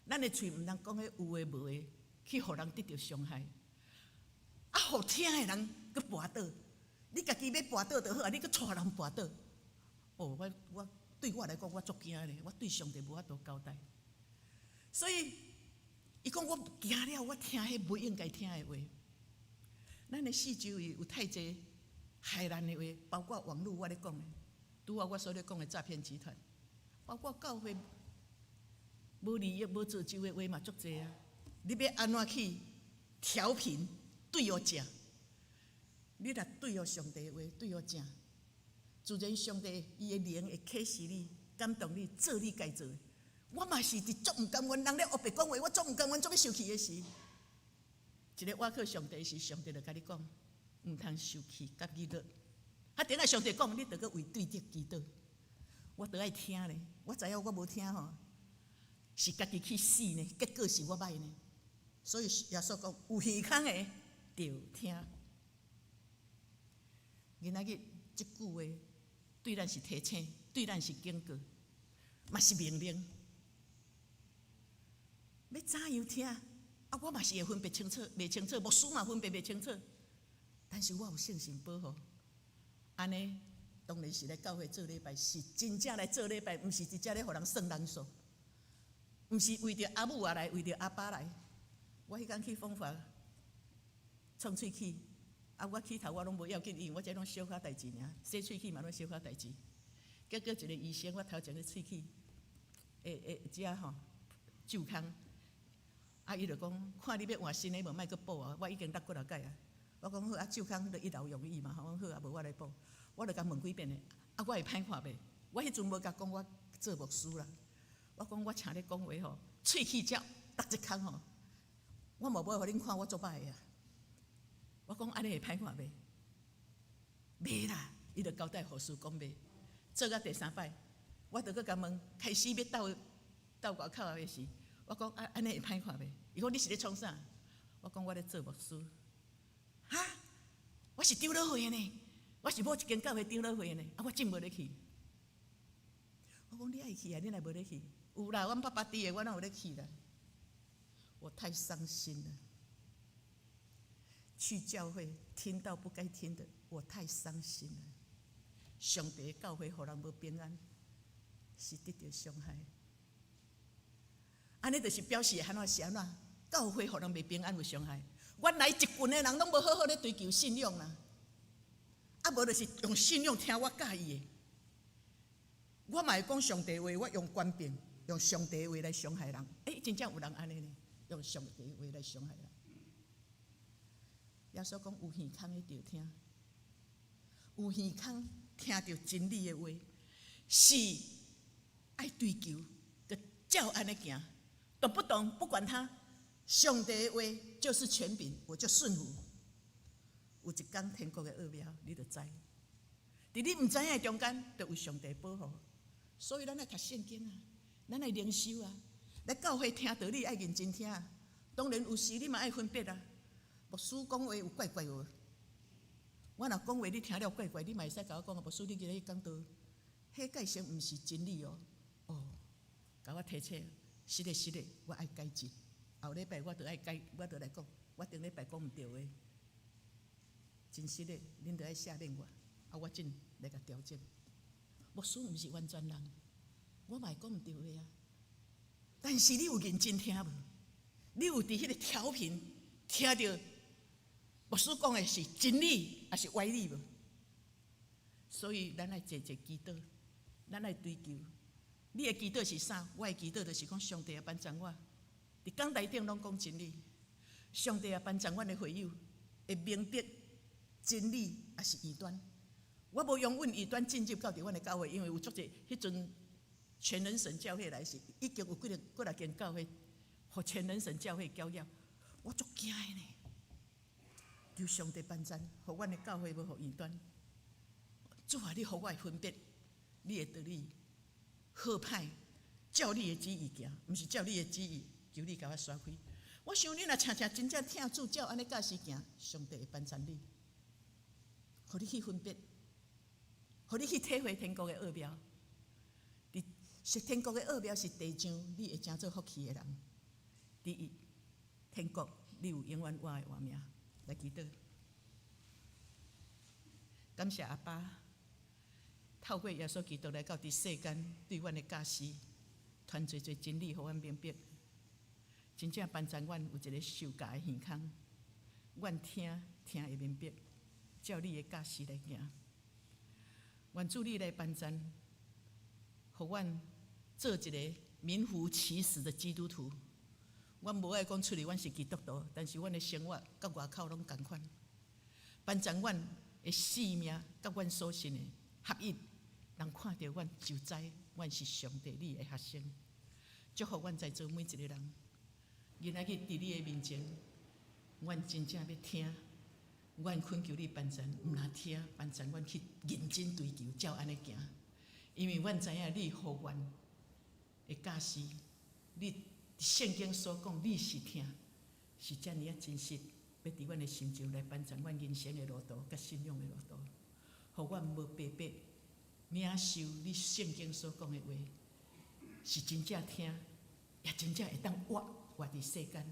咱的喙毋通讲迄有诶无诶，去互人得到伤害。互听的人佫跋倒，你家己要跋倒就好，你佫带人跋倒。我。对我来讲，我足惊咧，我对上帝无法度交代。所以伊讲我惊了，我听迄不应该听的话。咱的四周围有太济害人的话，包括网络我咧讲的，拄啊我所咧讲的诈骗集团，包括教会无利益、无造就的话嘛足济啊！你要安怎去调频对我正？你若对我上帝的话对我正，自然上帝伊的灵会启示你、感动你，做你该做的。我嘛是伫足毋甘愿，人咧黑白讲话，我足毋甘愿，做要受气的时。一个倚靠上帝时，上帝就甲你讲，毋通受气甲己乐。顶下上帝讲，你着搁为对敌祈祷。我着爱听咧，我知影我无听吼，是家己去死呢，结果是我歹呢。所以耶稣讲，有耳孔的着听。今仔日即句话对咱是提醒，对咱是警告，嘛是命令。要怎样听？啊，我嘛是会分别清楚，袂清楚，牧师嘛分别袂清楚。但是我有信心保护，安尼当然是来教会做礼拜，是真正来做礼拜，毋是直接咧互人算人数，毋是为着阿母啊来，为着阿爸来。我迄天去方法创喙齿，啊，我起头我拢无要紧，因为我这拢小可代志尔，洗喙齿嘛拢小可代志。结果一个医生，我头前个喙齿，遮吼蛀空。啊！伊就讲，看你要换新的无，莫阁补啊！我已经搭几落届啊！我讲好啊，蛀空就一劳永逸嘛。我讲好啊，无我来补。我就甲问几遍咧，啊，我会歹看袂？我迄阵无甲讲我做牧师啦。我讲我请你讲话吼，喙齿照搭一空吼，我无要互恁看我做歹个啊。我讲安尼会歹看袂？袂啦！伊就交代护士讲袂。做到第3摆，我就搁甲问，开始要到外口的时。我讲啊，安尼会歹看袂？伊讲你是咧创啥？我讲我咧做牧师。哈，我是长老会的呢，我是某一间教会长老会的呢，啊，我真无咧去。我讲你爱去啊，你若无咧去？有啦，阮爸爸伫的，我哪有咧去啦？我太伤心了。去教会听到不该听的，我太伤心了。上帝的教会互人无平安，是得到伤害。安尼就是表示安怎是安怎，教会互人袂平安有伤害。原来一群的人拢无好好咧追求信仰啦，啊无就是用信仰听我介意的。我嘛会讲上帝话，我用官兵，用上帝话来伤害人。真正有人安尼呢，用上帝话来伤害人。耶稣讲有耳孔的着听，有耳孔听到真理的话，是爱追求，就照安尼行。懂不懂？不管他，上帝的话就是权柄，我就顺服。有一天天国的奥妙，你就知。在你唔知影的中间，就有上帝保护。所以咱爱读圣经啊，咱爱灵修啊，来教会听道理爱认真听啊。当然有时你嘛爱分别啊。牧师讲话有怪怪的，我若讲话你听了怪怪，你嘛会使甲我讲啊，牧师你今日讲道，迄个性唔是真理哦。甲我提醒。是的，我爱改进。后礼拜我就爱改，我就来讲，我顶礼拜讲毋对的，真实的，恁就爱赦免我，啊，我真来甲调整。牧师毋是完全人，我嘛会讲毋对的啊。但是你有认真听无？你有伫迄个调频听到牧师讲的是真理还是歪理无？所以咱爱坐坐祈祷，咱爱追求。你的祈祷是啥？我的祈祷就是讲，上帝也帮助我，伫讲台顶拢讲真理。上帝也帮助阮的会友会明白真理还是异端。我无容允异端进入到伫阮的教会，因为有足侪迄阵全能神教会来时，已经有几来间教会，互全能神教会搅扰，我足惊的呢。求上帝帮助，互阮的教会无互异端。主啊，你互我会分辨你的道理。好歹照你的旨意行，毋是照你的旨意，求你甲我刷开。我想你若常常真正听主照安尼教示行，上帝会帮助你，互你去分别，互你去体会天国的奥妙。是天国的奥妙是地上你会真做福气的人。第一，天国你有永远活的活命。来祈祷，感谢阿爸。透过耶稣基督来到伫世间，对阮的教示，传侪真理，互阮明白。真正班长阮有一个受教的耳孔，阮听会明白，照你的教示来行。愿主你来班长，互阮做一个名副其实的基督徒。阮无爱讲出嚟，阮是基督徒，但是阮的生活甲外口拢同款。班长阮的性命甲阮所信的合一，人看到阮就知阮是上帝你的学生。祝福阮在座每一个人，今仔日伫你的面前，阮真正要听。阮恳求你班长，毋若听班长，阮去认真追求，照安尼行。因为阮知影你互阮的教示，你圣经所讲，你是听，是遮尔啊真实，要伫阮的心中来班长阮人生的路途，甲信仰的路途，互阮无白白领受你圣经所讲的话，是真正听，也真正会当活伫世间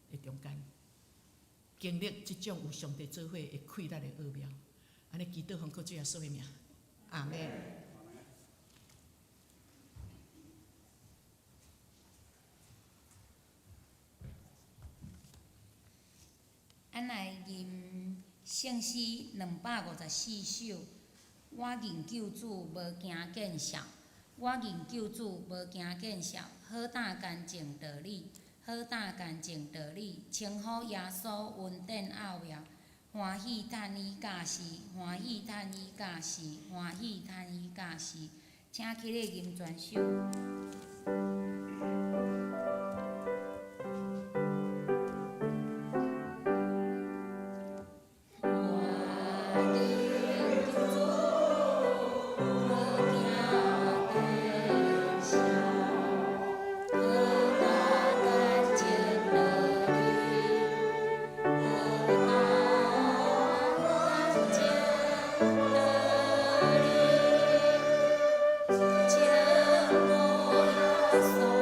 的中间。经历即种有上帝做伙的快乐的奥妙，安尼祈祷奉靠主耶稣的名，阿门。咱来吟圣诗254首。我认救主无惊见笑，我认救主无惊见笑，好胆干净道理。好胆干净道理，称呼耶稣恩典奥妙，欢喜叹伊教示，欢喜叹伊教示，欢喜叹伊教示，请起来吟全首。So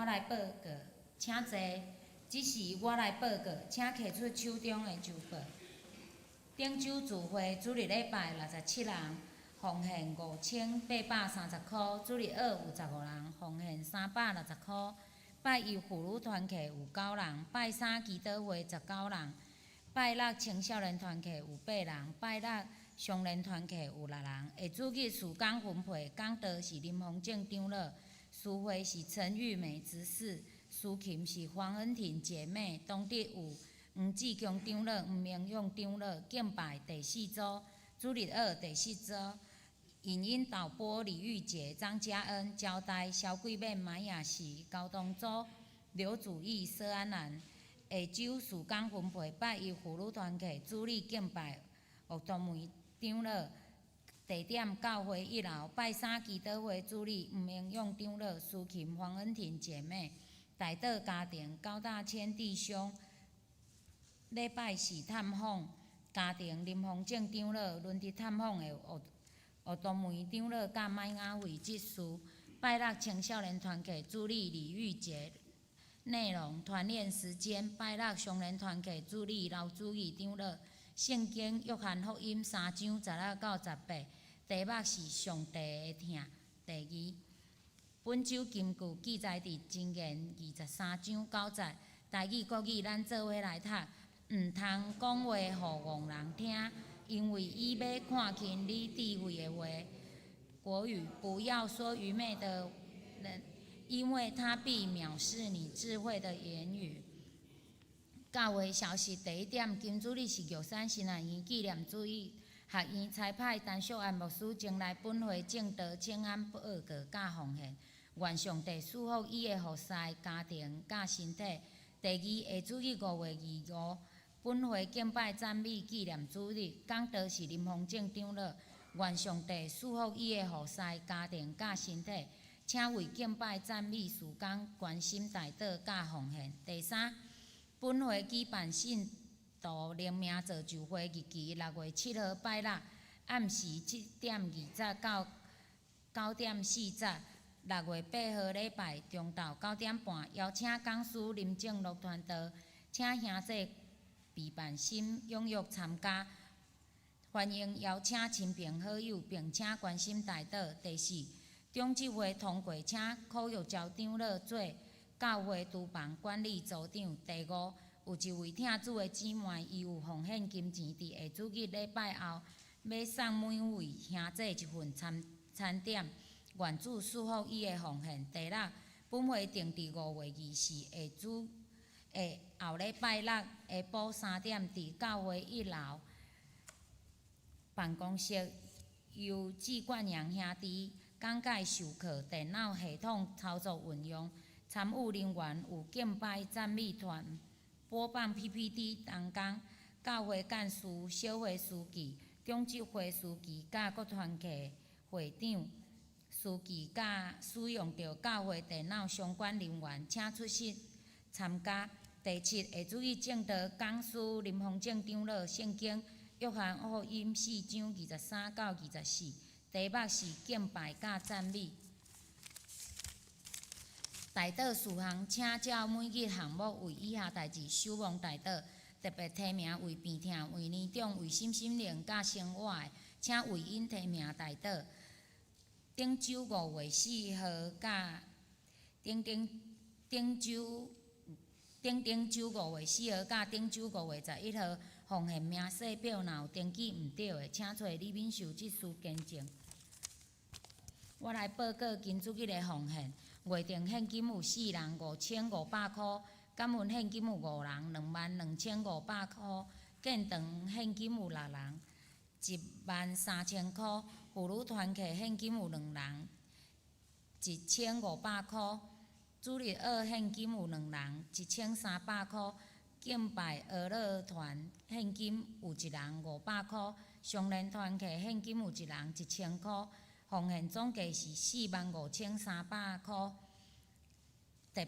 我来报告，请坐。即是我来报告，请摕出手中的周报。顶州聚会主日礼拜67人，奉献5830块；主日二有15人，奉献360块；拜一妇女团契有9人，拜三基督会19人，拜六青少年团契有8人，拜六双联团契有6人。下主日事工分配，讲道是林凤正长老，司会是陈玉美执事。司琴是黄恩婷姐妹，当日有黄志强长老、黄明勇长老，敬拜第4组，主日二第4组，影音导播李玉洁、张嘉恩，交代萧桂敏、马雅琪，交通组刘祖义、佘安兰。下周事工分配，拜一妇女团契，主日敬拜岳东梅长老，地点教会1楼，拜三基督会主日黄明勇长老，司琴黄恩婷姐妹。大道家庭高大千弟兄，礼拜四探访家庭林凤正长老，轮值探访的岳东梅长老甲麦雅慧执事。拜六青少年团契主理李玉洁，内容团练时间。拜六双联团契主理刘主义长老，圣经约翰福音3章16到18，题目是上帝的疼。第2。本周金句记载伫箴言23章9节，台语国语咱做伙来读。毋通讲话互戆人听，因为伊要看轻你智慧的话。国语不要说愚昧的人，因为他必藐视你智慧的言语。教会消息第1点，今主日是玉山新南园纪念主义学院差派陈淑安牧师前来本会正道请安报告甲奉献。愿上帝赐福伊的服侍、家庭、甲身体。第2，下主日5月25，本会敬拜赞美纪念主日，讲道是林凤正长老。愿上帝赐福伊的服侍、家庭、甲身体。请为敬拜赞美事工关心代祷甲奉献。第3，本会举办信徒联名造就会，日期6月7号拜六，暗时7点20到9点40。6月8号礼拜中昼9点半，邀请讲师林正乐传道，请兄弟备办心踊跃参加。欢迎邀请亲朋好友，并请关心代祷。第4，中执会通过请柯玉昭长老做教会厨房管理组长。第5，有一位听主的姊妹，伊有奉献金钱，伫下主日礼拜后，要送每位兄弟一份餐点。愿主赐福伊的奉献。第6，本会定伫5月24下主后礼拜六下晡3点，伫教会1楼办公室，由季冠阳兄弟讲解授课、电脑系统操作运用。参与人员有敬拜赞美团、播放 PPT 同工、教会干事、小会书记、中执会书记甲各团契会长。书记甲使用着教会电脑相关人员，请出席参加。第7，下主日正道讲师林凤正长老，圣经约翰福音4章23到24，题目是敬拜甲赞美。代祷事项，请照每日项目为以下代志守望代祷，特别提名为病痛、为年长、为心心灵甲生活的，请为因提名代祷。顶周5月4号甲顶周5月4号甲顶周5月11号，奉献名册表若有登记毋对的，请找李敏秀执事更正。我来报告今主日的奉献。月定现金有4人5500块，感恩现金有5人22500块，建堂现金有6人13000块。妇女团契现金有2人1500块，主日二现金有2人1300块，敬拜儿乐团现金有1人500块，双联团契现金有1人1000块，奉献总计是45300块。特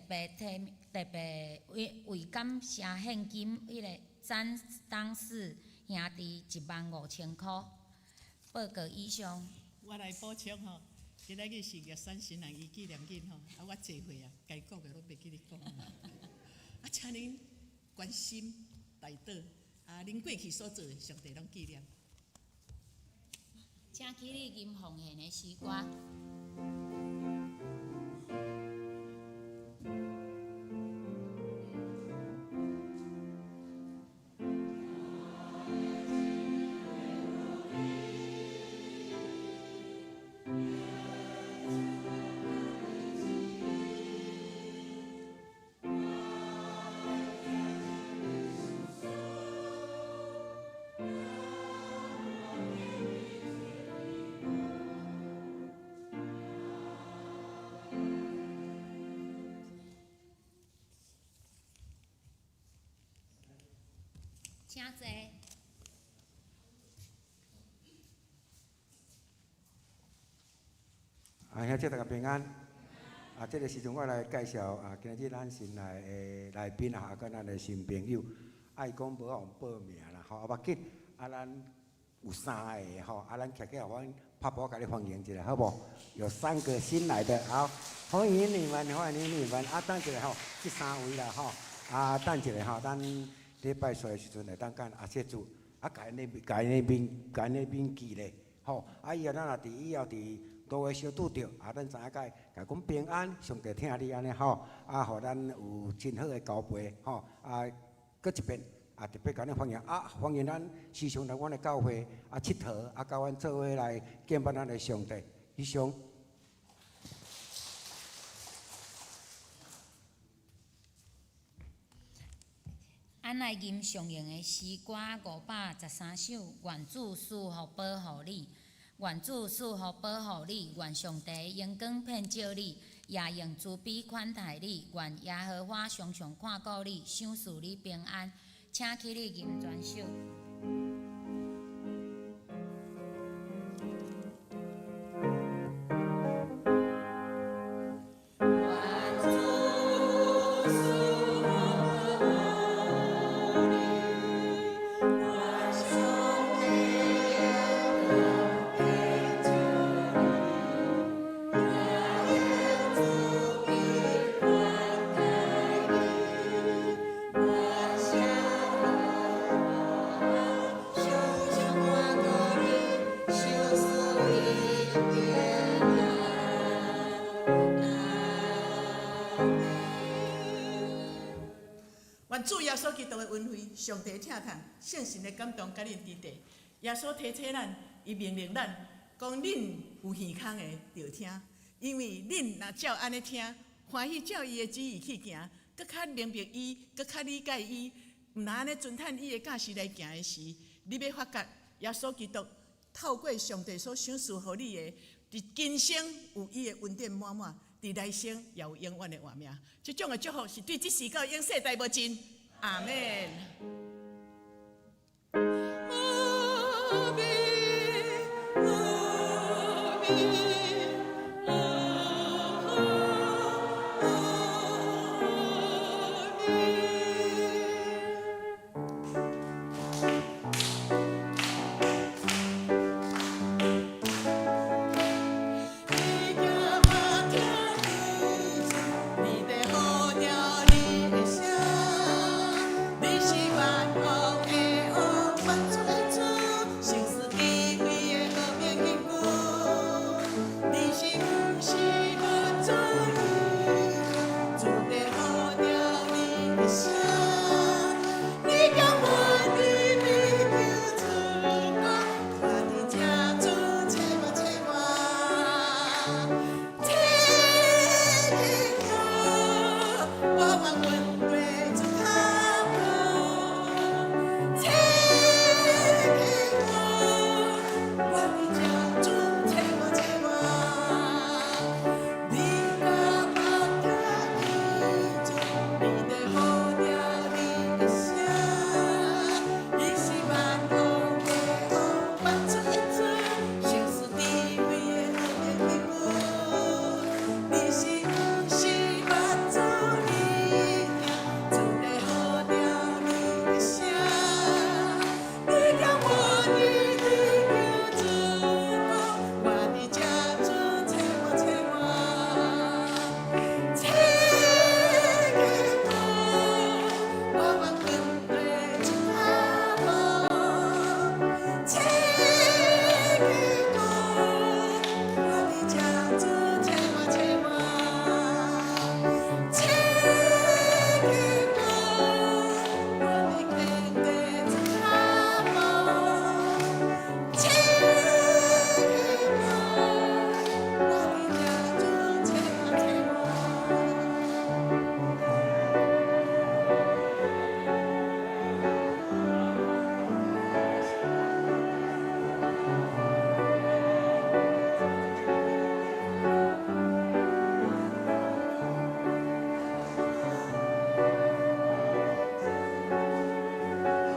别为感谢现金詹当士兄弟15000块。报告以上。我来补充吼，今仔日是玉山新人医纪念日吼，啊，我坐会啊，该讲的拢袂记你讲。啊，请恁关心来倒，啊，恁过去所做的，上帝拢纪念。请起立吟奉献的诗歌。请坐。兄弟大家平安。这个时阵我来介绍今日咱新来的来宾啊，跟咱的新朋友，爱讲无互报名啦，吼，无要紧，咱有3个吼，咱徛起来，阮拍鼓甲你欢迎一下，好无？有3个新来的，好，欢迎你们，欢迎你们。等一下吼，这3位啦吼，等一下吼，咱礼拜岁的时阵来当干谢主，甲因那边记咧，吼，以后咱若以后多个小拄着，咱知影甲讲平安，上帝听你安尼吼，互咱有真好的交陪吼，搁一遍特别甲恁欢迎欢迎咱时常来阮的教会佚佗，甲阮做伙来敬拜咱的上帝，以上。咱来吟上用的诗歌513首，愿主赐福保护你，愿主赐福保护你，愿上帝荣光遍照你，也用慈悲款待你，愿耶和华常常看顾你，赏赐你平安。请起立吟全首。愿主耶稣基督的恩惠、上帝疼痛、圣神的感动，甲恁伫地。耶稣提醒咱，伊命令咱，讲恁有耳孔的着听，因为恁若照安尼听，欢喜照伊的旨意去行，搁较明白伊，搁较理解伊，毋若安尼遵趁伊的教示来行的时，你要发觉耶稣基督透过上帝所赏赐互你的，伫今生有伊的恩典满满。伫来生也有永远的活命，这种的祝福是对这世界永世代无尽。阿门。阿门。